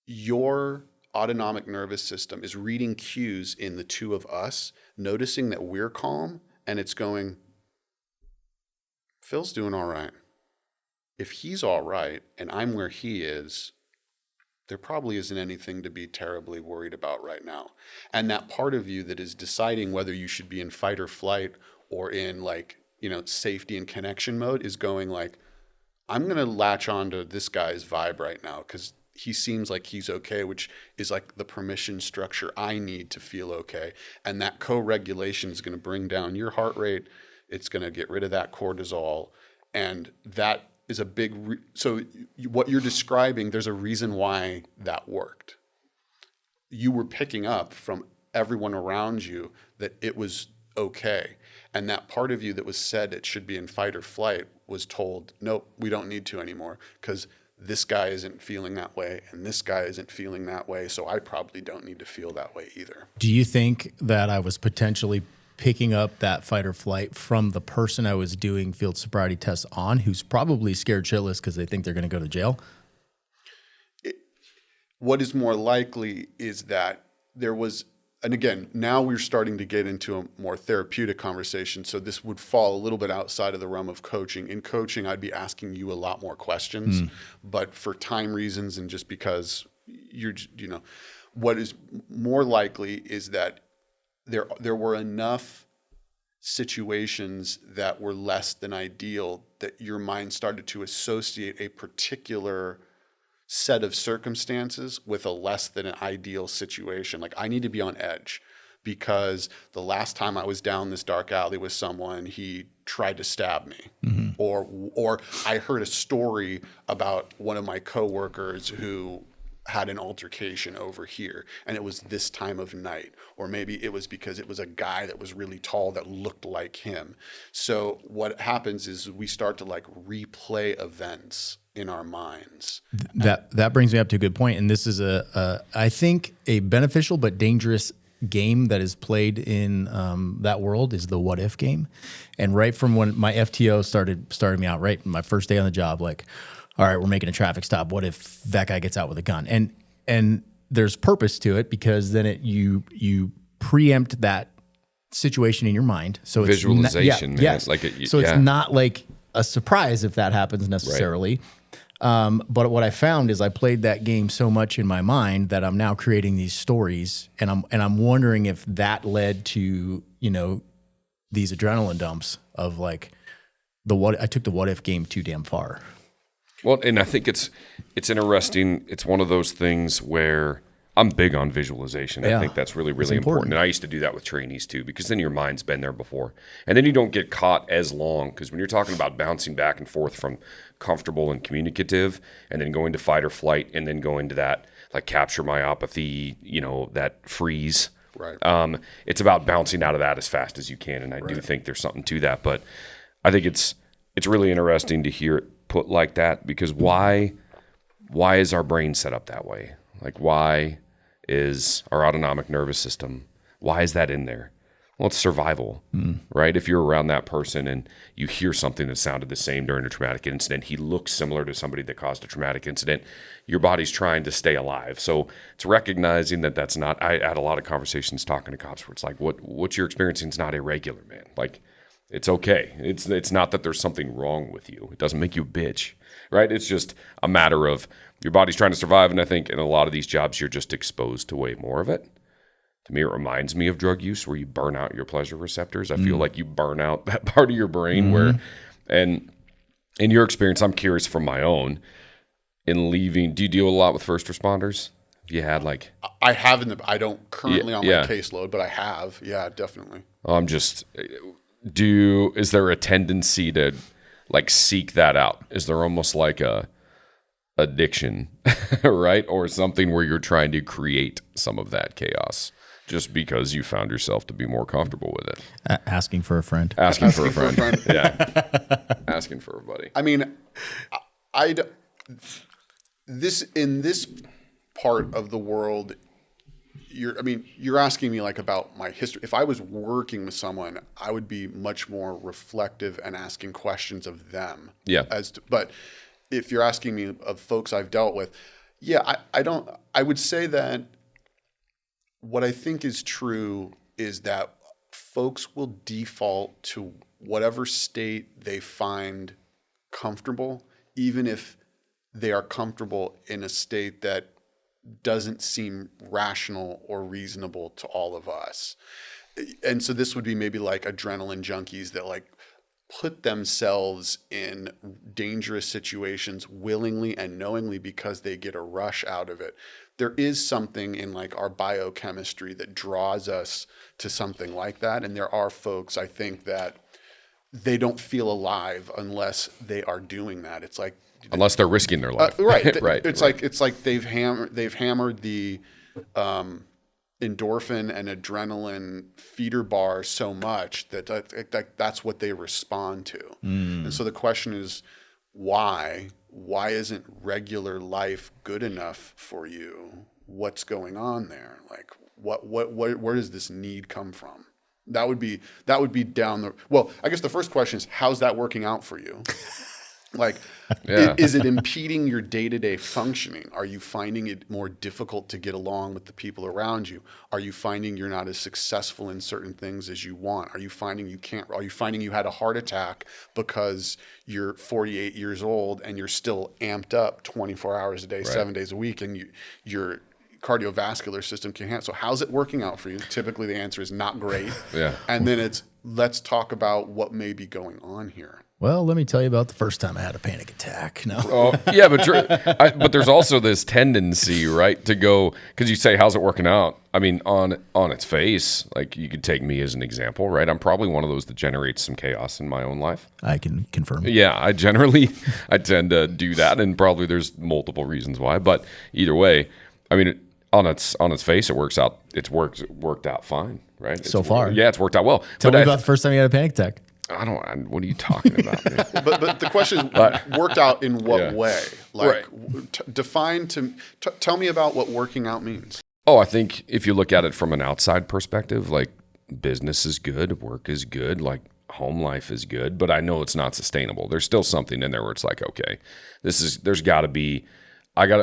your autonomic nervous system is reading cues in the two of us, noticing that we're calm, and it's going, Phil's doing all right. If he's all right and I'm where he is, there probably isn't anything to be terribly worried about right now. And that part of you that is deciding whether you should be in fight or flight or in safety and connection mode is going like, I'm going to latch onto this guy's vibe right now because he seems like he's okay, which is like the permission structure I need to feel okay. And that co-regulation is going to bring down your heart rate. It's going to get rid of that cortisol. And that is a big, so what you're describing, there's a reason why that worked. You were picking up from everyone around you that it was okay. And that part of you that was said it should be in fight or flight was told, nope, we don't need to anymore. Because this guy isn't feeling that way and this guy isn't feeling that way, so I probably don't need to feel that way either.
Do you think that I was potentially picking up that fight or flight from the person I was doing field sobriety tests on, who's probably scared shitless because they think they're going to go to jail?
What is more likely is that there was, and again, now we're starting to get into a more therapeutic conversation, so this would fall a little bit outside of the realm of coaching. In coaching, I'd be asking you a lot more questions, but for time reasons and just because what is more likely is that there were enough situations that were less than ideal that your mind started to associate a particular set of circumstances with a less than an ideal situation. Like, I need to be on edge because the last time I was down this dark alley with someone, he tried to stab me. Or I heard a story about one of my coworkers who had an altercation over here and it was this time of night. Or maybe it was because it was a guy that was really tall that looked like him. So what happens is we start to like replay events in our minds.
That brings me up to a good point. And this is I think a beneficial but dangerous game that is played in that world is the what if game. And right from when my FTO started me out, right, my first day on the job, like, all right, we're making a traffic stop. What if that guy gets out with a gun? And there's purpose to it because then you preempt that situation in your mind. So it's
visualization, man.
Yes. It's not like a surprise if that happens necessarily. Right. But what I found is I played that game so much in my mind that I'm now creating these stories, and I'm wondering if that led to these adrenaline dumps of like I took the what if game too damn far.
Well, and I think it's interesting. It's one of those things where I'm big on visualization. I think that's really, really important. And I used to do that with trainees too, because then your mind's been there before. And then you don't get caught as long, because when you're talking about bouncing back and forth from comfortable and communicative and then going to fight or flight and then going to that like capture myopathy, that freeze.
Right.
It's about bouncing out of that as fast as you can. And I do think there's something to that. But I think it's really interesting to hear it put like that, because why is our brain set up that way? Like, why is our autonomic nervous system, why is that in there? Well, it's survival, right? If you're around that person and you hear something that sounded the same during a traumatic incident, he looks similar to somebody that caused a traumatic incident, your body's trying to stay alive. So it's recognizing that that's not, I had a lot of conversations talking to cops where it's like, what you're experiencing is not irregular, man. Like, it's okay. It's not that there's something wrong with you. It doesn't make you a bitch, right? It's just a matter of your body's trying to survive, and I think in a lot of these jobs, you're just exposed to way more of it. To me, it reminds me of drug use where you burn out your pleasure receptors. I feel like you burn out that part of your brain where, and in your experience, I'm curious from my own, in leaving, do you deal a lot with first responders? Have you had like...
I have I don't currently on my caseload, but I have. Yeah, definitely.
I'm just... Is there a tendency to like seek that out? Is there almost like a addiction, right? Or something where you're trying to create some of that chaos just because you found yourself to be more comfortable with it?
Asking for a friend.
Asking for a friend. Yeah. Asking for a buddy.
I mean, in this part of the world, you're asking me like about my history. If I was working with someone, I would be much more reflective and asking questions of them.
Yeah.
But if you're asking me of folks I've dealt with, I would say that what I think is true is that folks will default to whatever state they find comfortable, even if they are comfortable in a state that doesn't seem rational or reasonable to all of us. And so this would be maybe like adrenaline junkies that like put themselves in dangerous situations willingly and knowingly because they get a rush out of it. There is something in like our biochemistry that draws us to something like that. And there are folks, I think, that they don't feel alive unless they are doing that. It's like,
unless they're risking their life.
Right.
Right.
It's like they've hammered the endorphin and adrenaline feeder bar so much that that's what they respond to. And so the question is, why? why isn't regular life good enough for you? What's going on there? Like, where does this need come from? That would be down the, well, I guess the first question is, how's that working out for you? Like, is it impeding your day-to-day functioning? Are you finding it more difficult to get along with the people around you? Are you finding you're not as successful in certain things as you want? Are you finding you had a heart attack because you're 48 years old and you're still amped up 24 hours a day, 7 days a week, and your cardiovascular system can't handle? So how's it working out for you? Typically the answer is not great. And then let's talk about what may be going on here.
Well, let me tell you about the first time I had a panic attack. No.
But there's also this tendency, right, to go, because you say, how's it working out? I mean, on its face, like, you could take me as an example, right? I'm probably one of those that generates some chaos in my own life.
I can confirm.
Yeah, I tend to do that, and probably there's multiple reasons why. But either way, I mean, on its face, it works out. It's worked out fine, right?
So far,
yeah, it's worked out well.
Tell me about the first time you had a panic attack.
What are you talking about, man?
But the question is, worked out in what way? Like, tell me about what working out means.
Oh, I think if you look at it from an outside perspective, like, business is good, work is good, like, home life is good, but I know it's not sustainable. There's still something in there where it's like, okay, there's got to be.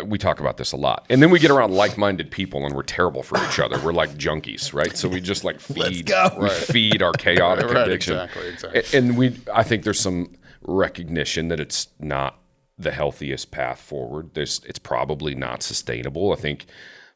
We talk about this a lot. And then we get around like-minded people and we're terrible for each other. We're like junkies, right? So we just like feed our chaotic addiction.
Exactly.
And I think there's some recognition that it's not the healthiest path forward. It's probably not sustainable. I think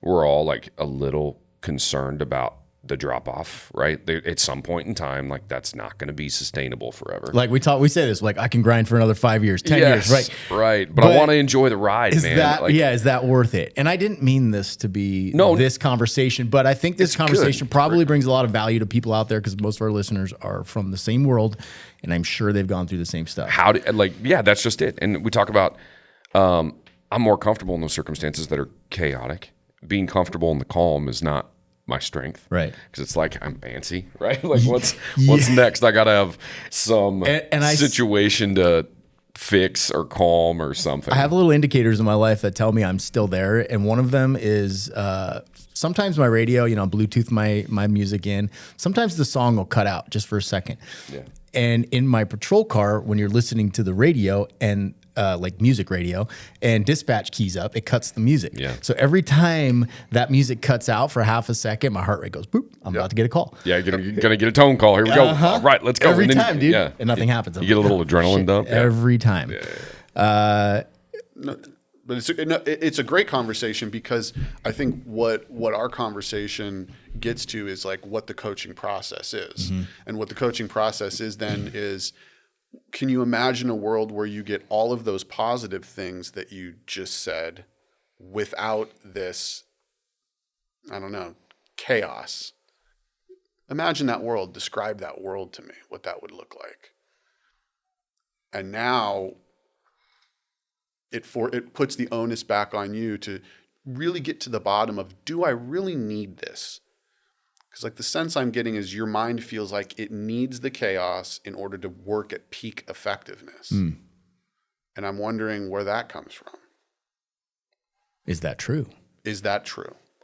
we're all like a little concerned about the drop off, right? At some point in time, like, that's not going to be sustainable forever.
Like we say this, like, I can grind for another 5 years, 10 years, right?
Right. But I want to enjoy the ride, man.
Is that worth it? And I didn't mean this to be this conversation, but I think this conversation probably brings a lot of value to people out there, because most of our listeners are from the same world, and I'm sure they've gone through the same stuff.
That's just it. And we talk about, I'm more comfortable in those circumstances that are chaotic. Being comfortable in the calm is not my strength,
right?
Because it's like, I'm fancy, right? Like, what's next? I gotta have some situation to fix or calm or something.
I have little indicators in my life that tell me I'm still there, and one of them is sometimes my radio, Bluetooth my music in. Sometimes the song will cut out just for a second.
Yeah.
And in my patrol car, when you're listening to the radio and like music radio, and dispatch keys up, it cuts the music.
Yeah.
So every time that music cuts out for half a second, my heart rate goes boop. I'm about to get a call.
Yeah, you're gonna get a tone call. Here we go. All right, let's go.
Every time, dude. Yeah. And nothing happens.
You get a little adrenaline dump.
Every time.
Yeah. But it's a great conversation, because I think what our conversation gets to is like what the coaching process is. Mm-hmm. And what the coaching process is then is, can you imagine a world where you get all of those positive things that you just said without this, I don't know, chaos? Imagine that world. Describe that world to me, what that would look like. And now it puts the onus back on you to really get to the bottom of, do I really need this? Because like the sense I'm getting is your mind feels like it needs the chaos in order to work at peak effectiveness. Mm. And I'm wondering where that comes from.
Is that true?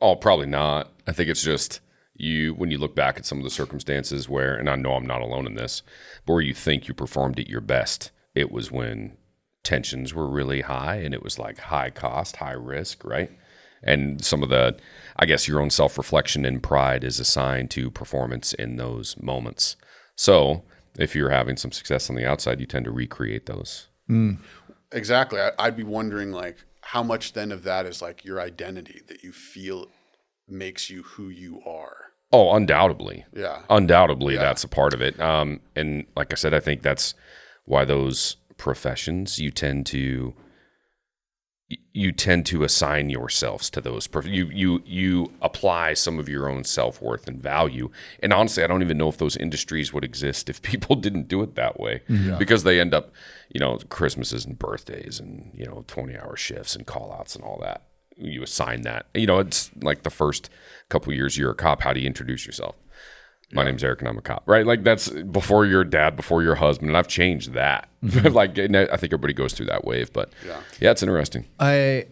Oh, probably not. I think it's just when you look back at some of the circumstances where, and I know I'm not alone in this, but where you think you performed at your best, it was when tensions were really high and it was like high cost, high risk, right? And some of the, I guess, your own self-reflection and pride is assigned to performance in those moments. So if you're having some success on the outside, you tend to recreate those.
Mm. Exactly. I'd be wondering, like, how much then of that is like your identity that you feel makes you who you are?
Oh, undoubtedly.
Yeah.
Undoubtedly, that's a part of it. And like I said, I think that's why those professions, you tend to assign yourselves to those. You apply some of your own self-worth and value. And honestly, I don't even know if those industries would exist if people didn't do it that way, because they end up, Christmases and birthdays and, 20-hour shifts and call outs and all that. You assign that, it's like the first couple of years you're a cop. How do you introduce yourself? My name's Eric and I'm a cop, right? Like that's before your dad, before your husband. And I've changed that. Like, and I think everybody goes through that wave, but yeah, it's interesting.
I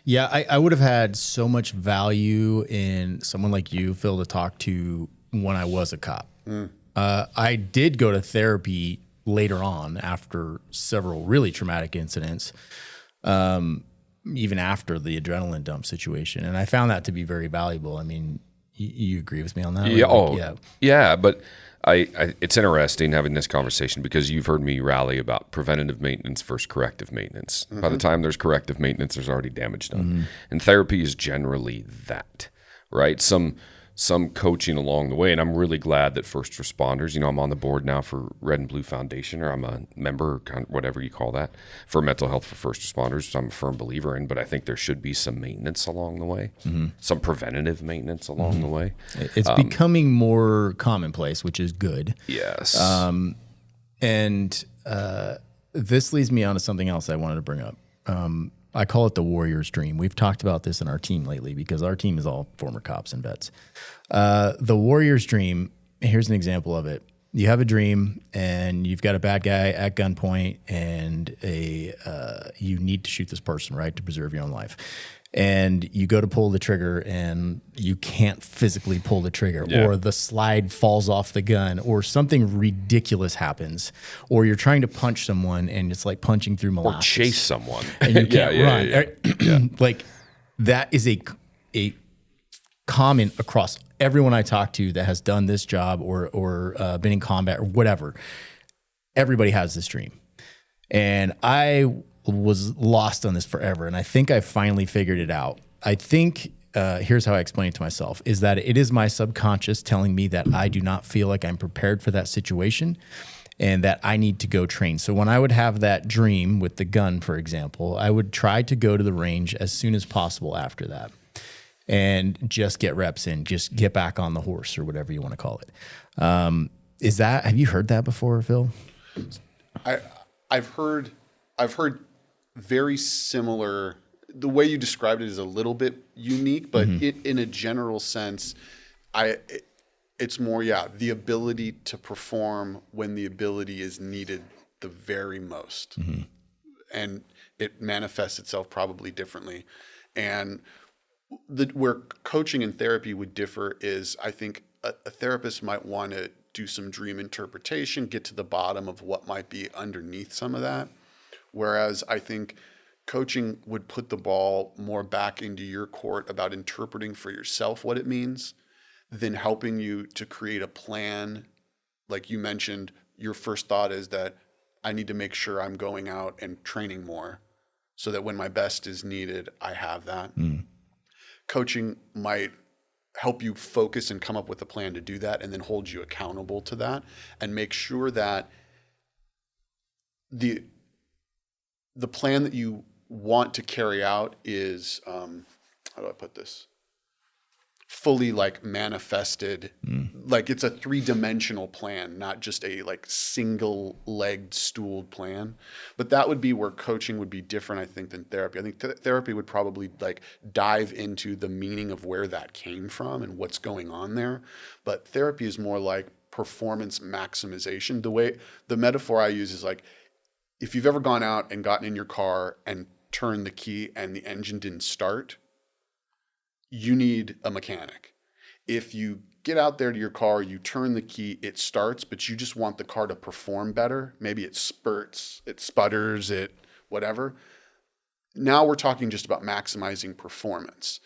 would have had so much value in someone like you, Phil, to talk to when I was a cop. I did go to therapy later on after several really traumatic incidents, even after the adrenaline dump situation. And I found that to be very valuable. I mean, you agree with me on that?
Yeah. Yeah. But it's interesting having this conversation because you've heard me rally about preventative maintenance versus corrective maintenance. By the time there's corrective maintenance, there's already damage done. And therapy is generally that, right? Some coaching along the way. And I'm really glad that first responders, I'm on the board now for Red and Blue Foundation, or I'm a member, whatever you call that, for mental health for first responders. I'm a firm believer in, but I think there should be some maintenance along the way, some preventative maintenance along the way.
It's becoming more commonplace, which is good.
Yes.
And this leads me on to something else I wanted to bring up. I call it the warrior's dream. We've talked about this in our team lately because our team is all former cops and vets. The warrior's dream, here's an example of it. You have a dream and you've got a bad guy at gunpoint and you need to shoot this person, right, to preserve your own life. And you go to pull the trigger and you can't physically pull the trigger, or the slide falls off the gun, or something ridiculous happens, or you're trying to punch someone and it's like punching through molasses.
Or chase someone.
And you can't run. Like that is a common across everyone I talk to that has done this job or been in combat or whatever. Everybody has this dream. And I was lost on this forever. And I think I finally figured it out. I think, here's how I explain it to myself, is that it is my subconscious telling me that I do not feel like I'm prepared for that situation and that I need to go train. So when I would have that dream with the gun, for example, I would try to go to the range as soon as possible after that and just get reps in, just get back on the horse or whatever you want to call it. Have you heard that before, Phil?
I've heard very similar. The way you described it is a little bit unique, but in a general sense, it's more, the ability to perform when the ability is needed the very most. And it manifests itself probably differently. And where coaching and therapy would differ is, I think a therapist might want to do some dream interpretation, get to the bottom of what might be underneath some of that. Whereas I think coaching would put the ball more back into your court about interpreting for yourself what it means, than helping you to create a plan. Like you mentioned, your first thought is that I need to make sure I'm going out and training more so that when my best is needed, I have that. Coaching might help you focus and come up with a plan to do that and then hold you accountable to that and make sure that the plan that you want to carry out is, how do I put this? Fully like manifested, like it's a 3-dimensional plan, not just a like single-legged stooled plan. But that would be where coaching would be different, I think, than therapy. I think therapy would probably like dive into the meaning of where that came from and what's going on there. But therapy is more like performance maximization. The metaphor I use is like, if you've ever gone out and gotten in your car and turned the key and the engine didn't start, you need a mechanic. If you get out there to your car, you turn the key, it starts, but you just want the car to perform better. Maybe it spurts, it sputters, it whatever. Now we're talking just about maximizing performance.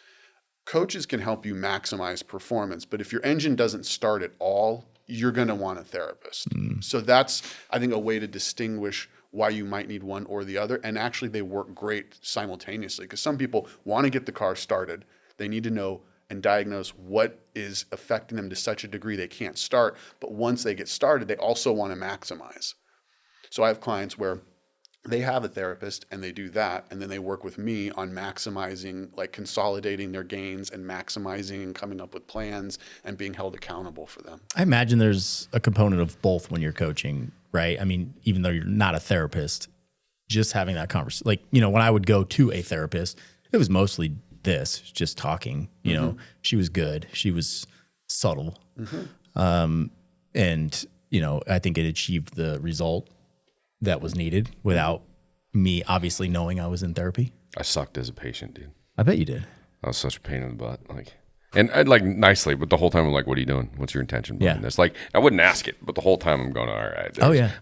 Coaches can help you maximize performance, but if your engine doesn't start at all, you're going to want a therapist. So that's, I think, a way to distinguish why you might need one or the other. And actually they work great simultaneously because some people want to get the car started. They need to know and diagnose what is affecting them to such a degree they can't start. But once they get started, they also want to maximize. So I have clients where they have a therapist and they do that. And then they work with me on maximizing, like consolidating their gains and maximizing and coming up with plans and being held accountable for them.
I imagine there's a component of both when you're coaching, right? I mean, even though you're not a therapist, just having that conversation, like, when I would go to a therapist, it was mostly just talking, she was good. She was subtle. And, I think it achieved the result that was needed without me obviously knowing I was in therapy.
I sucked as a patient, dude.
I bet you did.
I was such a pain in the butt. And I'd nicely, but the whole time I'm like, what are you doing? What's your intention behind this? I wouldn't ask it, but the whole time I'm going, all right.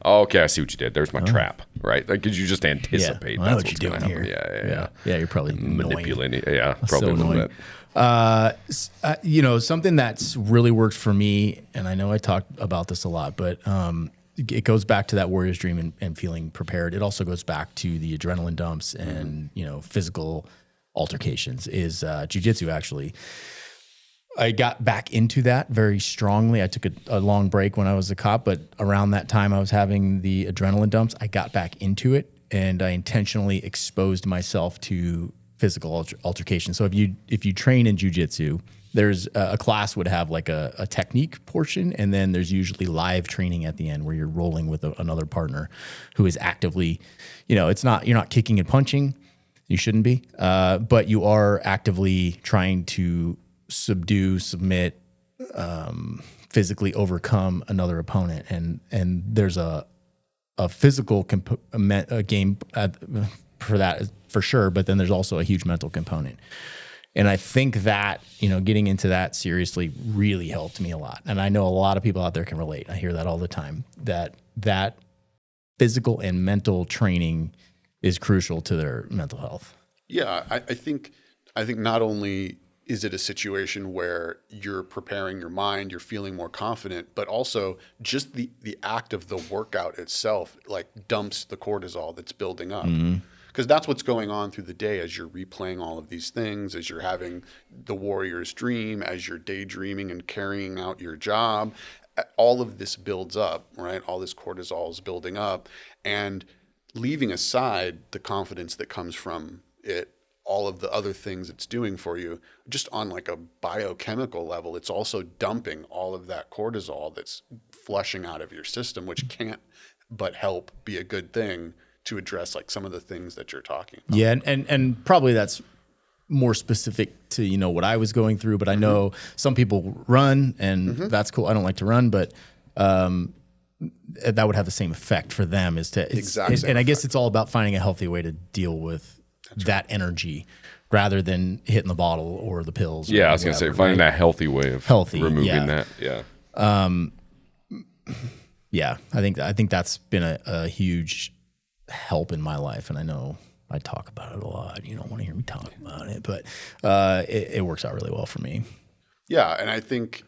Okay, I see what you did. There's my trap, right? Because you just anticipate that's what's going to happen.
Yeah, you're probably
manipulating. Yeah, probably
so
a little bit.
Something that's really worked for me, and I know I talk about this a lot, but it goes back to that warrior's dream and feeling prepared. It also goes back to the adrenaline dumps and, physical altercations is jiu-jitsu actually. I got back into that very strongly. I took a long break when I was a cop, but around that time I was having the adrenaline dumps. I got back into it, and I intentionally exposed myself to physical altercation. So if you train in jiu-jitsu, there's a class would have like a technique portion, and then there's usually live training at the end where you're rolling with another partner who is actively, you're not kicking and punching. You shouldn't be, but you are actively trying to subdue, submit, physically overcome another opponent, and there's a physical game for that for sure, but then there's also a huge mental component. And I think that getting into that seriously really helped me a lot, and I know a lot of people out there can relate. I hear that all the time, that physical and mental training is crucial to their mental health.
Yeah, I think not only is it a situation where you're preparing your mind, you're feeling more confident, but also just the act of the workout itself dumps the cortisol that's building up. Because that's what's going on through the day as you're replaying all of these things, as you're having the warrior's dream, as you're daydreaming and carrying out your job. All of this builds up, right? All this cortisol is building up, and leaving aside the confidence that comes from it, all of the other things it's doing for you, just on a biochemical level, it's also dumping all of that cortisol that's flushing out of your system, which can't but help be a good thing to address some of the things that you're talking about.
Yeah, and probably that's more specific to what I was going through, but I know some people run, and that's cool. I don't like to run, but that would have the same effect for them. And I guess it's all about finding a healthy way to deal with that energy rather than hitting the bottle or the pills.
Yeah, I was going to say, finding that healthy way of removing that. Yeah.
Yeah, I think that's been a huge help in my life. And I know I talk about it a lot. You don't want to hear me talk about it, but it works out really well for me.
Yeah, and I think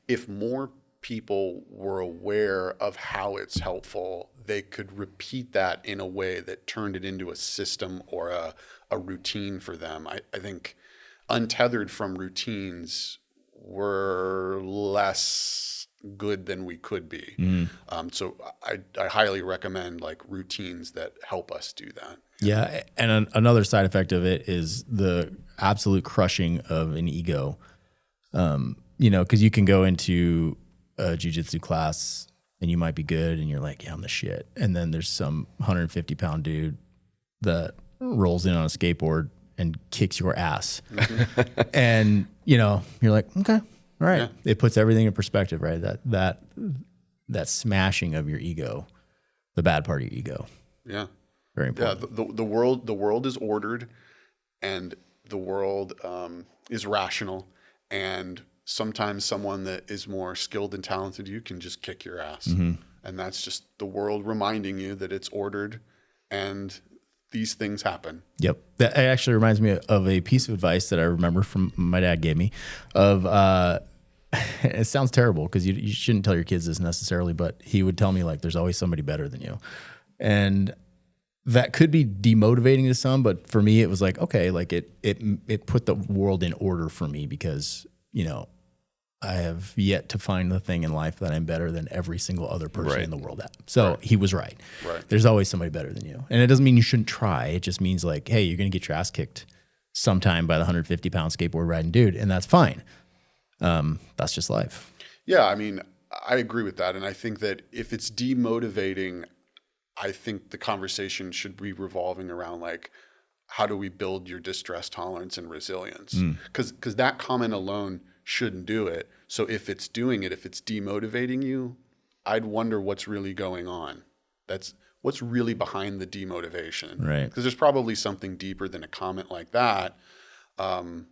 if more people were aware of how it's helpful, they could repeat that in a way that turned it into a system or a routine for them. I think untethered from routines, we're less good than we could be. So I highly recommend routines that help us do that.
Yeah, and another side effect of it is the absolute crushing of an ego. Because you can go into a jiu-jitsu class and you might be good and you're like, yeah, I'm the shit. And then there's some 150-pound dude that rolls in on a skateboard and kicks your ass. And, you're like, okay, all right. Yeah. It puts everything in perspective, right? That smashing of your ego, the bad part of your ego.
Yeah.
Very important.
Yeah, the world is ordered, and the world is rational, and sometimes someone that is more skilled and talented you can just kick your ass. And that's just the world reminding you that it's ordered and these things happen.
Yep. That actually reminds me of a piece of advice that I remember from my dad gave me of, it sounds terrible because you shouldn't tell your kids this necessarily, but he would tell me there's always somebody better than you. And that could be demotivating to some, but for me, it was okay, it put the world in order for me because, I have yet to find the thing in life that I'm better than every single other person in the world at. So he was right. There's always somebody better than you. And it doesn't mean you shouldn't try. It just means hey, you're going to get your ass kicked sometime by the 150-pound skateboard riding dude, and that's fine. That's just life.
Yeah, I mean, I agree with that. And I think that if it's demotivating, I think the conversation should be revolving around how do we build your distress tolerance and resilience? Because that comment alone shouldn't do it. So if it's doing it, if it's demotivating you, I'd wonder what's really going on. That's what's really behind the demotivation.
Right.
Because there's probably something deeper than a comment like that. And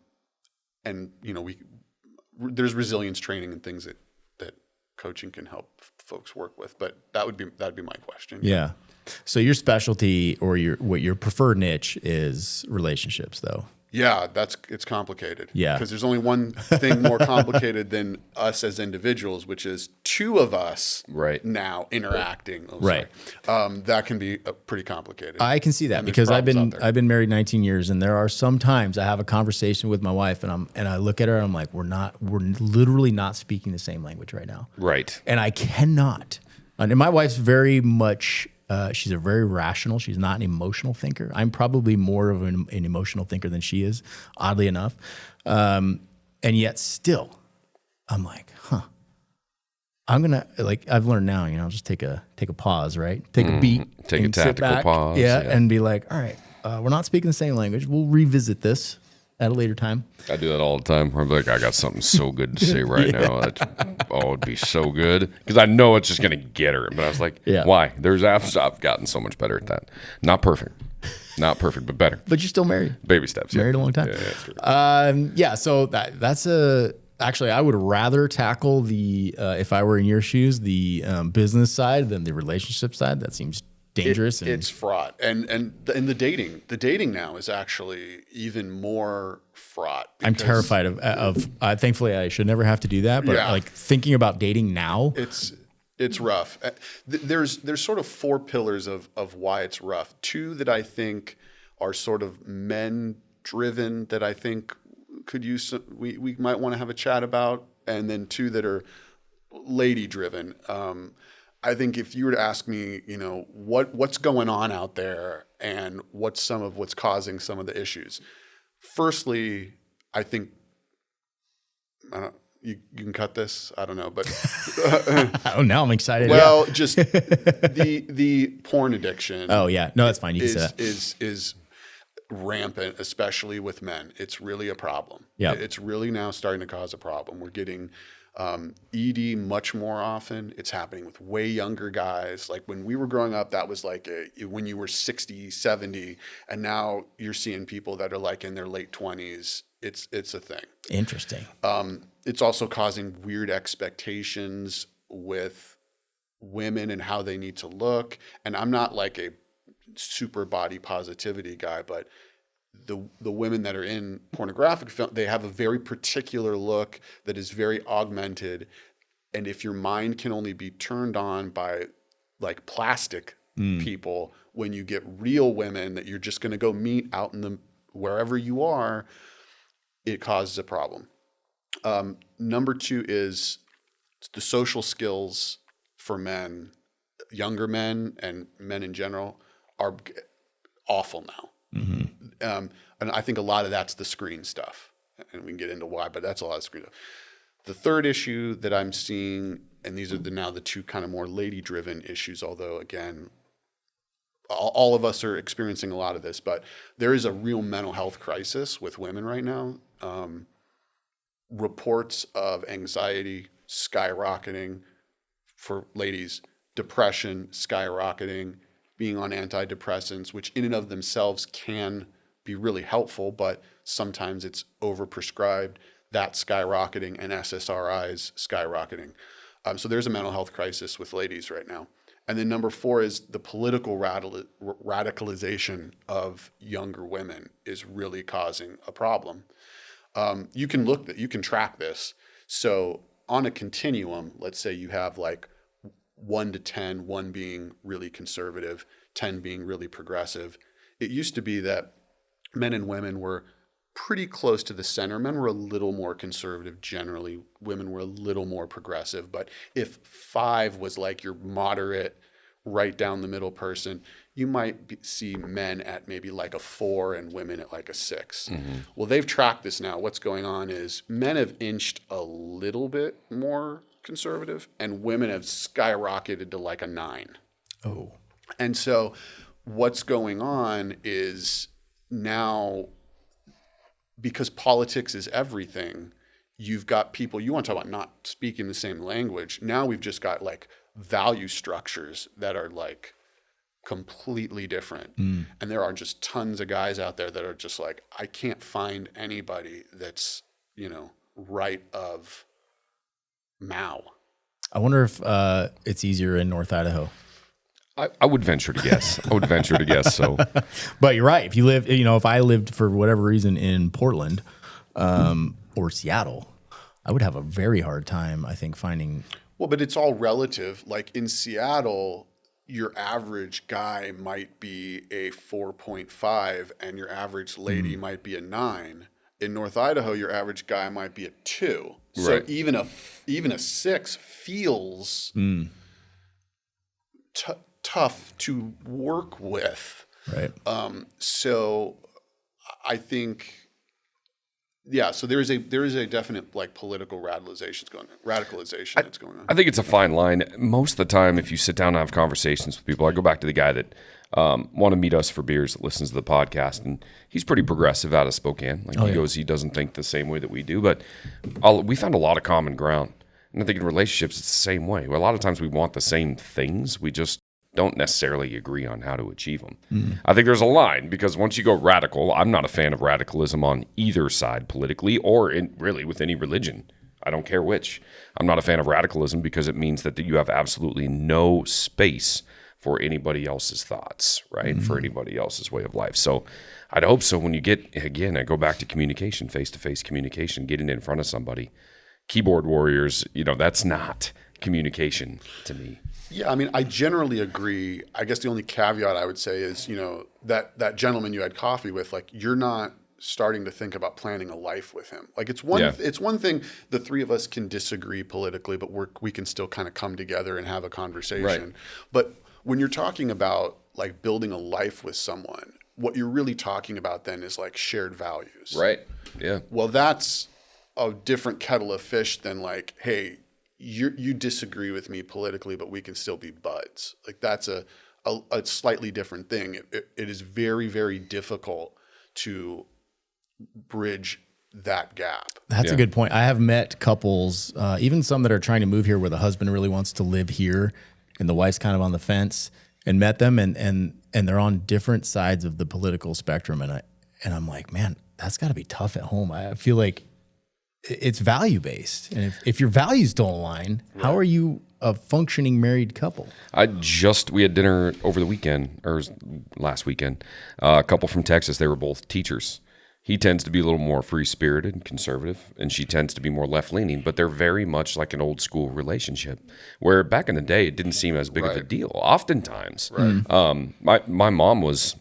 there's resilience training and things that coaching can help folks work with. But that'd be my question.
Yeah. So your specialty or your preferred niche is relationships, though.
Yeah, it's complicated.
Yeah.
Because there's only one thing more complicated than us as individuals, which is two of us now interacting. That can be pretty complicated.
I can see that because I've been married 19 years, and there are some times I have a conversation with my wife, and I look at her and I'm like, we're literally not speaking the same language right now.
Right.
And I cannot. And my wife's very much. She's a very rational. She's not an emotional thinker. I'm probably more of an emotional thinker than she is, oddly enough. And yet still, I'm like, I'm gonna I've learned now. Just take a pause, right? Take a beat,
take a tactical pause,
and be like, all right, we're not speaking the same language. We'll revisit this at a later time.
I do that all the time. I'm like, I got something so good to say right now. It'd be so good. Because I know it's just going to get her. But I was like, why? I've gotten so much better at that. Not perfect, but better.
But you're still married.
Baby steps.
Married a long time.
Yeah, that's true.
So that's actually, I would rather tackle if I were in your shoes, the business side than the relationship side. That seems dangerous.
It's fraught, and the dating now is actually even more fraught.
I'm terrified of thankfully I should never have to do that, but thinking about dating now,
it's rough. There's sort of four pillars of why it's rough. Two that I think are sort of men driven that I think could use we might want to have a chat about, and then two that are lady driven. I think if you were to ask me, what's going on out there and what's causing some of the issues. Firstly, I think you can cut this. I don't know, but
now I'm excited.
Well, just the porn addiction.
Oh yeah, no, that's fine. You can say that.
Is rampant, especially with men. It's really a problem.
Yeah,
it's really now starting to cause a problem. We're getting ED much more often. It's happening with way younger guys. Like when we were growing up, that was like when you were 60, 70, and now you're seeing people that are like in their late 20s. It's a thing.
Interesting.
It's also causing weird expectations with women and how they need to look. And I'm not like a super body positivity guy, but the women that are in pornographic film, they have a very particular look that is very augmented. And if your mind can only be turned on by like plastic people, when you get real women that you're just going to go meet out in wherever you are, it causes a problem. Number two is the social skills for men, younger men and men in general are awful now. Mm-hmm. And I think a lot of that's the screen stuff, and we can get into why, but that's a lot of screen stuff. The third issue that I'm seeing, and these are now the two kind of more lady-driven issues, although again, all of us are experiencing a lot of this, but there is a real mental health crisis with women right now. Reports of anxiety skyrocketing for ladies, depression skyrocketing, being on antidepressants, which in and of themselves can be really helpful, but sometimes it's overprescribed, that skyrocketing, and SSRIs skyrocketing. So there's a mental health crisis with ladies right now. And then number four is the political radicalization of younger women is really causing a problem. You can track this. So on a continuum, let's say you have like 1 to 10, 1 being really conservative, 10 being really progressive. It used to be that men and women were pretty close to the center. Men were a little more conservative generally. Women were a little more progressive. But if 5 was like your moderate, right down the middle person, you might see men at maybe like a 4 and women at like a 6. Mm-hmm. Well, they've tracked this now. What's going on is men have inched a little bit more conservative and women have skyrocketed to like a 9.
Oh.
And so what's going on is now, because politics is everything, you've got people, you want to talk about not speaking the same language. Now we've just got like value structures that are like completely different. And there are just tons of guys out there that are just like, I can't find anybody that's, right of Mao.
I wonder if it's easier in North Idaho.
I would venture to guess. So.
But you're right. If you live, if I lived for whatever reason in Portland or Seattle, I would have a very hard time, I think, finding.
Well, but it's all relative. Like in Seattle, your average guy might be a 4.5 and your average lady might be a 9. In North Idaho, your average guy might be a 2. So
Right.
even a 6 feels tough to work with.
Right.
So I think, so there is a definite like political radicalization that's going on.
I think it's a fine line. Most of the time, if you sit down and have conversations with people, I go back to the guy that want to meet us for beers, that listens to the podcast, and he's pretty progressive out of Spokane. He goes, he doesn't think the same way that we do, but we found a lot of common ground. And I think in relationships, it's the same way. A lot of times we want the same things. We just don't necessarily agree on how to achieve them. I think there's a line, because once you go radical, I'm not a fan of radicalism on either side politically or really with any religion. I don't care which. I'm not a fan of radicalism because it means that you have absolutely no space for anybody else's thoughts, right? For anybody else's way of life. So I'd hope so when you get, again, I go back to communication, face-to-face communication, getting in front of somebody. Keyboard warriors, that's not communication to me.
Yeah, I mean, I generally agree. I guess the only caveat I would say is, that gentleman you had coffee with, like, you're not starting to think about planning a life with him. Like, it's one thing the three of us can disagree politically, but we can still kind of come together and have a conversation.
Right.
But when you're talking about like building a life with someone, what you're really talking about then is like shared values.
Right. Yeah.
Well, that's a different kettle of fish than like, hey, you disagree with me politically, but we can still be buds. Like that's a slightly different thing. It is very, very difficult to bridge that gap.
That's a good point. I have met couples, even some that are trying to move here where the husband really wants to live here and the wife's kind of on the fence, and met them and they're on different sides of the political spectrum. And I'm like, man, that's got to be tough at home. I feel like it's value based. And if your values don't align, how are you a functioning married couple?
We had dinner over the weekend, or last weekend, a couple from Texas. They were both teachers. He tends to be a little more free-spirited and conservative, and she tends to be more left-leaning, but they're very much like an old-school relationship, where back in the day, it didn't seem as big of a deal, oftentimes. Right. My mom was,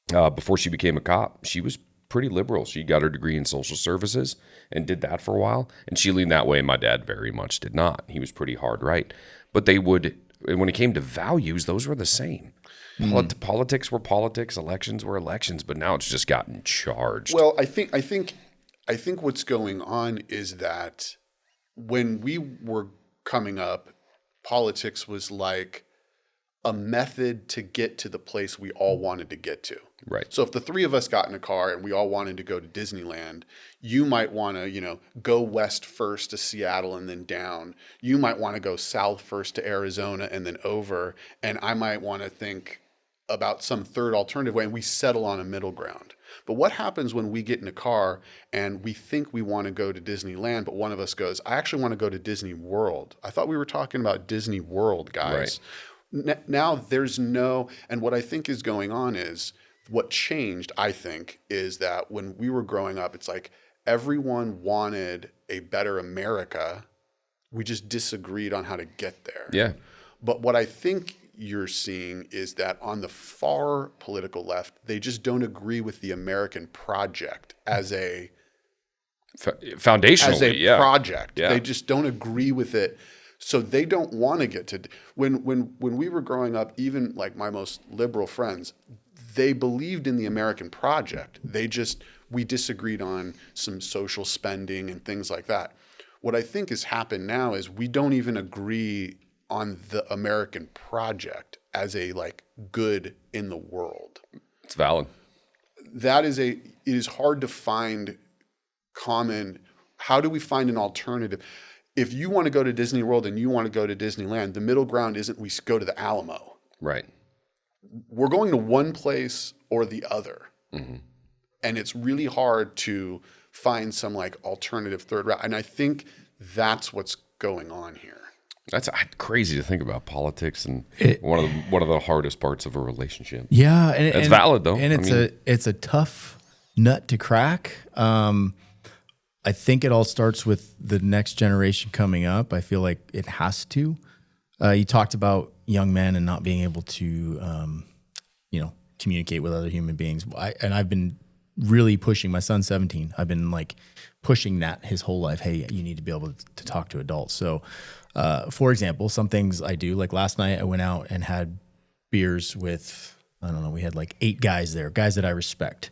before she became a cop, she was pretty liberal. She got her degree in social services and did that for a while, and she leaned that way. My dad very much did not. He was pretty hard right. But when it came to values, those were the same. Politics were politics, elections were elections, but now it's just gotten charged.
Well, I think what's going on is that when we were coming up, politics was like a method to get to the place we all wanted to get to.
Right.
So if the three of us got in a car and we all wanted to go to Disneyland, you might want to, go west first to Seattle and then down. You might want to go south first to Arizona and then over. And I might want to think about some third alternative way, and we settle on a middle ground. But what happens when we get in a car and we think we want to go to Disneyland, but one of us goes, I actually want to go to Disney World. I thought we were talking about Disney World, guys. Right. Now there's and what I think is going on is, what changed, I think, is that when we were growing up, it's like everyone wanted a better America. We just disagreed on how to get there.
Yeah.
But what I think you're seeing is that on the far political left, they just don't agree with the American project as a
foundationally,
project.
Yeah.
They just don't agree with it. So they don't want to get to when we were growing up, even like my most liberal friends, they believed in the American project. We disagreed on some social spending and things like that. What I think has happened now is we don't even agree on the American project as a like good in the world.
It's valid.
It is hard to find common. how do we find an alternative? If you want to go to Disney World and you want to go to Disneyland, the middle ground isn't we go to the Alamo.
Right.
We're going to one place or the other. Mm-hmm. And it's really hard to find some like alternative third route. And I think that's what's going on here.
That's crazy to think about politics and one of the hardest parts of a relationship.
Yeah, and
it's valid though.
And it's a tough nut to crack. I think it all starts with the next generation coming up. I feel like it has to. You talked about young men and not being able to, communicate with other human beings. I've been really pushing. My son's 17. I've been like pushing that his whole life. Hey, you need to be able to talk to adults. So, for example, some things I do, like last night I went out and had beers with, I don't know, we had like 8 guys there, guys that I respect.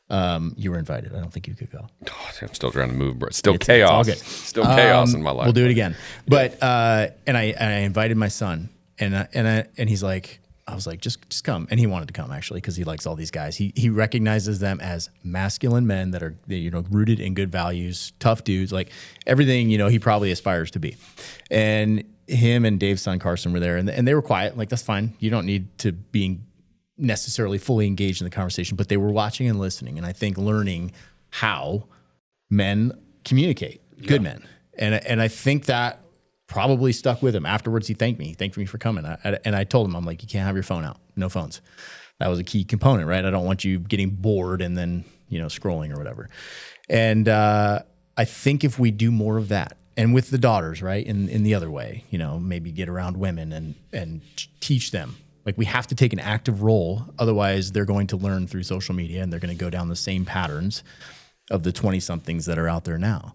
You were invited. I don't think you could go.
Oh, I'm still trying to move, bro. Still chaos.
It's all good.
Still chaos in my life.
We'll do it again. But and I invited my son, and he's like, I was like, just come, and he wanted to come actually because he likes all these guys. He recognizes them as masculine men that are rooted in good values, tough dudes, like everything he probably aspires to be. And him and Dave's son Carson were there, and they were quiet. Like that's fine. You don't need to be necessarily fully engaged in the conversation, but they were watching and listening, and I think learning how men communicate, good men, and I think that probably stuck with him. Afterwards, he thanked me for coming, and I told him, I'm like, you can't have your phone out, no phones. That was a key component, right? I don't want you getting bored and then scrolling or whatever. And I think if we do more of that, and with the daughters, right, in the other way, maybe get around women and teach them. Like we have to take an active role, otherwise they're going to learn through social media and they're going to go down the same patterns of the 20-somethings that are out there now.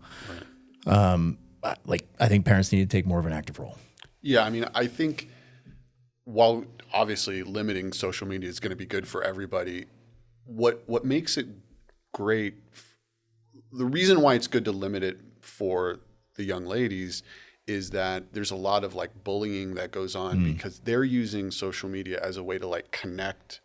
Right. I think parents need to take more of an active role. Yeah, I mean, I think while obviously limiting social media is going to be good for everybody, what makes it great, the reason why it's good to limit it for the young ladies is that there's a lot of like bullying that goes on because they're using social media as a way to like connect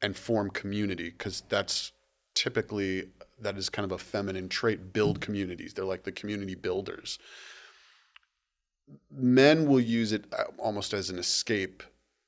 and form community, because that's typically, that is kind of a feminine trait, build communities. They're like the community builders. Men will use it almost as an escape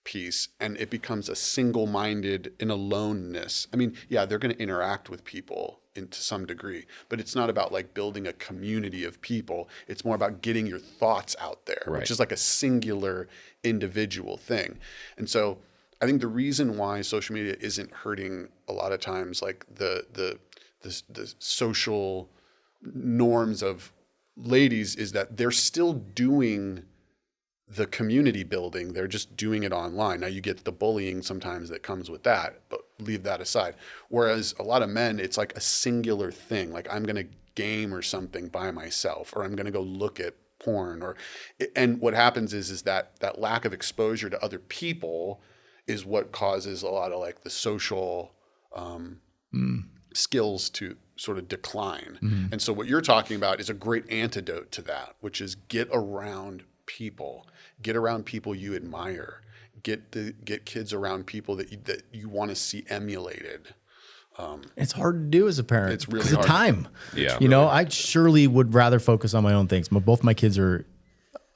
piece, and it becomes a single-minded, in aloneness. I mean, yeah, they're going to interact with people to some degree, but it's not about like building a community of people. It's more about getting your thoughts out there, right, which is like a singular individual thing. And so I think the reason why social media isn't hurting a lot of times like the social norms of ladies is that they're still doing the community building. They're just doing it online. Now you get the bullying sometimes that comes with that, but leave that aside. Whereas a lot of men, it's like a singular thing. Like I'm going to game or something by myself, or I'm going to go look at porn, and what happens is that lack of exposure to other people is what causes a lot of like the social skills to sort of decline. Mm-hmm. And so what you're talking about is a great antidote to that, which is get around people you admire, get kids around people that you want to see emulated. It's hard to do as a parent. It's really hard. Time.
Yeah.
I surely would rather focus on my own things. Both my kids are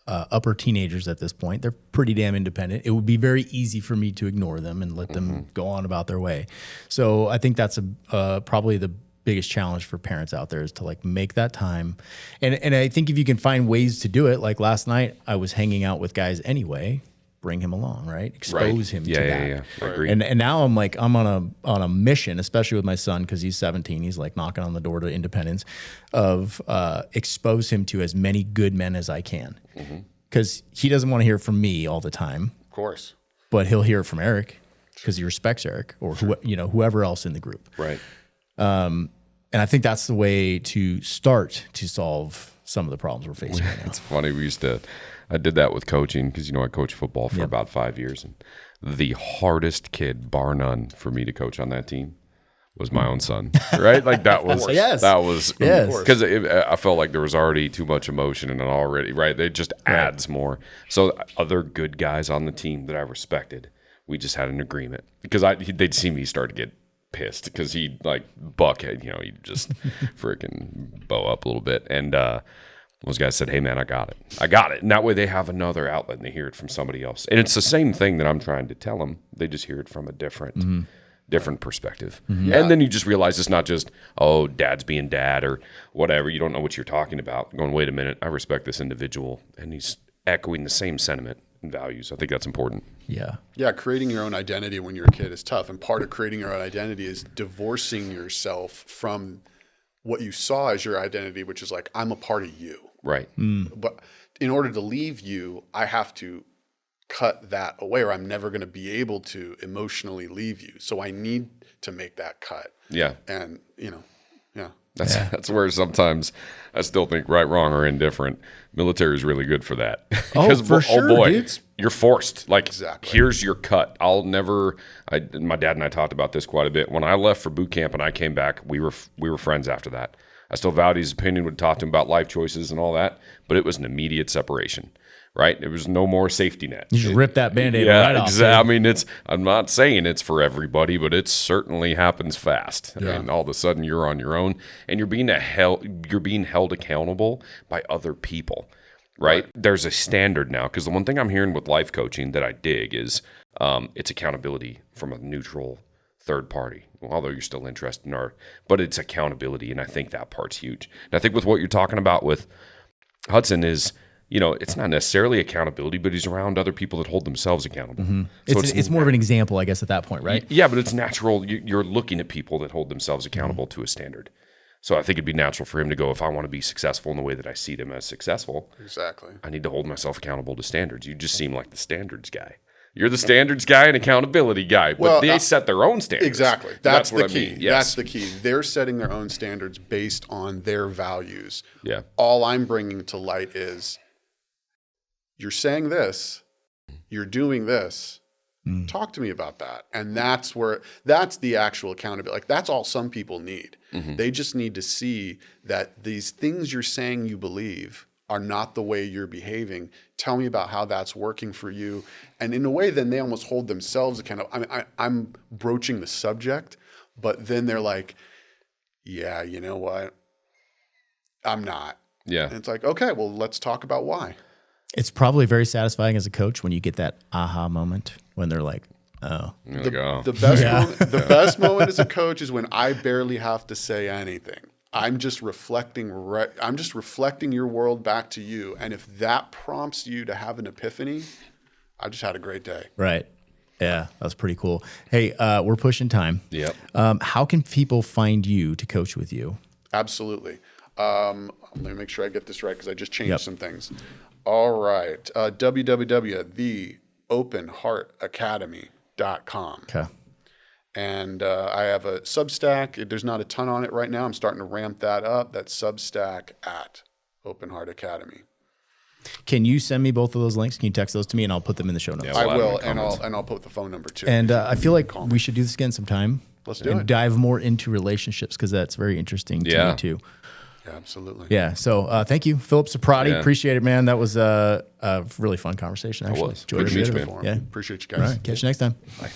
upper teenagers at this point. They're pretty damn independent. It would be very easy for me to ignore them and let them go on about their way. So I think that's probably the biggest challenge for parents out there, is to like make that time. And I think if you can find ways to do it, like last night I was hanging out with guys anyway, bring him along, right? Expose him to that.
Yeah. I agree.
And now I'm like, I'm on a mission, especially with my son, because he's 17. He's like knocking on the door to independence, of expose him to as many good men as I can. Because he doesn't want to hear from me all the time.
Of course.
But he'll hear from Eric because he respects Eric, or whoever else in the group.
Right.
And I think that's the way to start to solve some of the problems we're facing right now.
It's funny. I did that with coaching, because, I coached football for about 5 years. And the hardest kid, bar none, for me to coach on that team was my own son, right? Like that was, because I felt like there was already too much emotion and already, right? It just adds more. So other good guys on the team that I respected, we just had an agreement, because they'd see me start to get pissed because he like buckhead, he just freaking bow up a little bit. And those guys said, hey man, I got it. And that way they have another outlet and they hear it from somebody else. And it's the same thing that I'm trying to tell them. They just hear it from a different perspective.
Yeah.
And then you just realize it's not just, oh, dad's being dad or whatever. You don't know what you're talking about. Going, wait a minute, I respect this individual. And he's echoing the same sentiment and values. I think that's important.
Yeah.
Yeah, creating your own identity when you're a kid is tough. And part of creating your own identity is divorcing yourself from what you saw as your identity, which is like, I'm a part of you.
Right.
But in order to leave you, I have to cut that away or I'm never going to be able to emotionally leave you. So I need to make that cut.
Yeah.
And, yeah.
That's where sometimes I still think right, wrong, or indifferent. Military is really good for that.
Oh, for sure,
boy,
dude.
You're forced. Like,
Exactly.
Here's your cut. My dad and I talked about this quite a bit. When I left for boot camp and I came back, we were friends after that. I still valued his opinion, would talk to him about life choices and all that, but it was an immediate separation. Right? There was no more safety net.
You just rip that Band-Aid right off.
Exactly. I mean, I'm not saying it's for everybody, but it certainly happens fast.
Yeah.
I mean, all of a sudden you're on your own and you're being held accountable by other people. Right? There's a standard now, because the one thing I'm hearing with life coaching that I dig is it's accountability from a neutral third party, although you're still interested in but it's accountability, and I think that part's huge. And I think with what you're talking about with Hudson is, it's not necessarily accountability, but he's around other people that hold themselves accountable. So
It's more of an example, I guess, at that point, right?
Yeah, but it's natural. You're looking at people that hold themselves accountable to a standard. So I think it'd be natural for him to go, if I want to be successful in the way that I see them as successful,
Exactly.
I need to hold myself accountable to standards. You just seem like the standards guy. You're the standards guy and accountability guy, but they set their own standards.
Exactly. That's the
what
key.
I mean. Yes.
That's the key. They're setting their own standards based on their values.
Yeah.
All I'm bringing to light is you're saying this, you're doing this. Talk to me about that. And that's the actual accountability. Like, that's all some people need. They just need to see that these things you're saying you believe are not the way you're behaving. Tell me about how that's working for you. And in a way, then they almost hold themselves accountable. I mean, I'm broaching the subject, but then they're like, yeah, you know what? I'm not.
Yeah.
And it's like, okay, well, let's talk about why.
It's probably very satisfying as a coach when you get that aha moment when they're like, oh.
The best moment as a coach is when I barely have to say anything. I'm just reflecting your world back to you. And if that prompts you to have an epiphany, I just had a great day.
Right. Yeah, that's pretty cool. Hey, we're pushing time.
Yep.
How can people find you to coach with you?
Absolutely. Let me make sure I get this right because I just changed some things. All right. www.theopenheartacademy.com.
Okay.
And I have a Substack. There's not a ton on it right now. I'm starting to ramp that up. That's Substack at Open Heart Academy.
Can you send me both of those links? Can you text those to me and I'll put them in the show notes?
Yeah,
I
I'll add
will,
them in the comments.
and I'll put the phone number too.
And I feel like we should do this again sometime.
Let's do
and
it.
dive more into relationships because that's very interesting to me too.
Yeah, absolutely.
Yeah. So thank you, Phillip Ciprotti.
Yeah.
Appreciate it, man. That was a really fun conversation. Actually,
was.
Enjoyed
Good to
every
meet
bit
you,
of
man.
it. Yeah.
Appreciate you
All
guys.
right. Catch you next time.
Bye.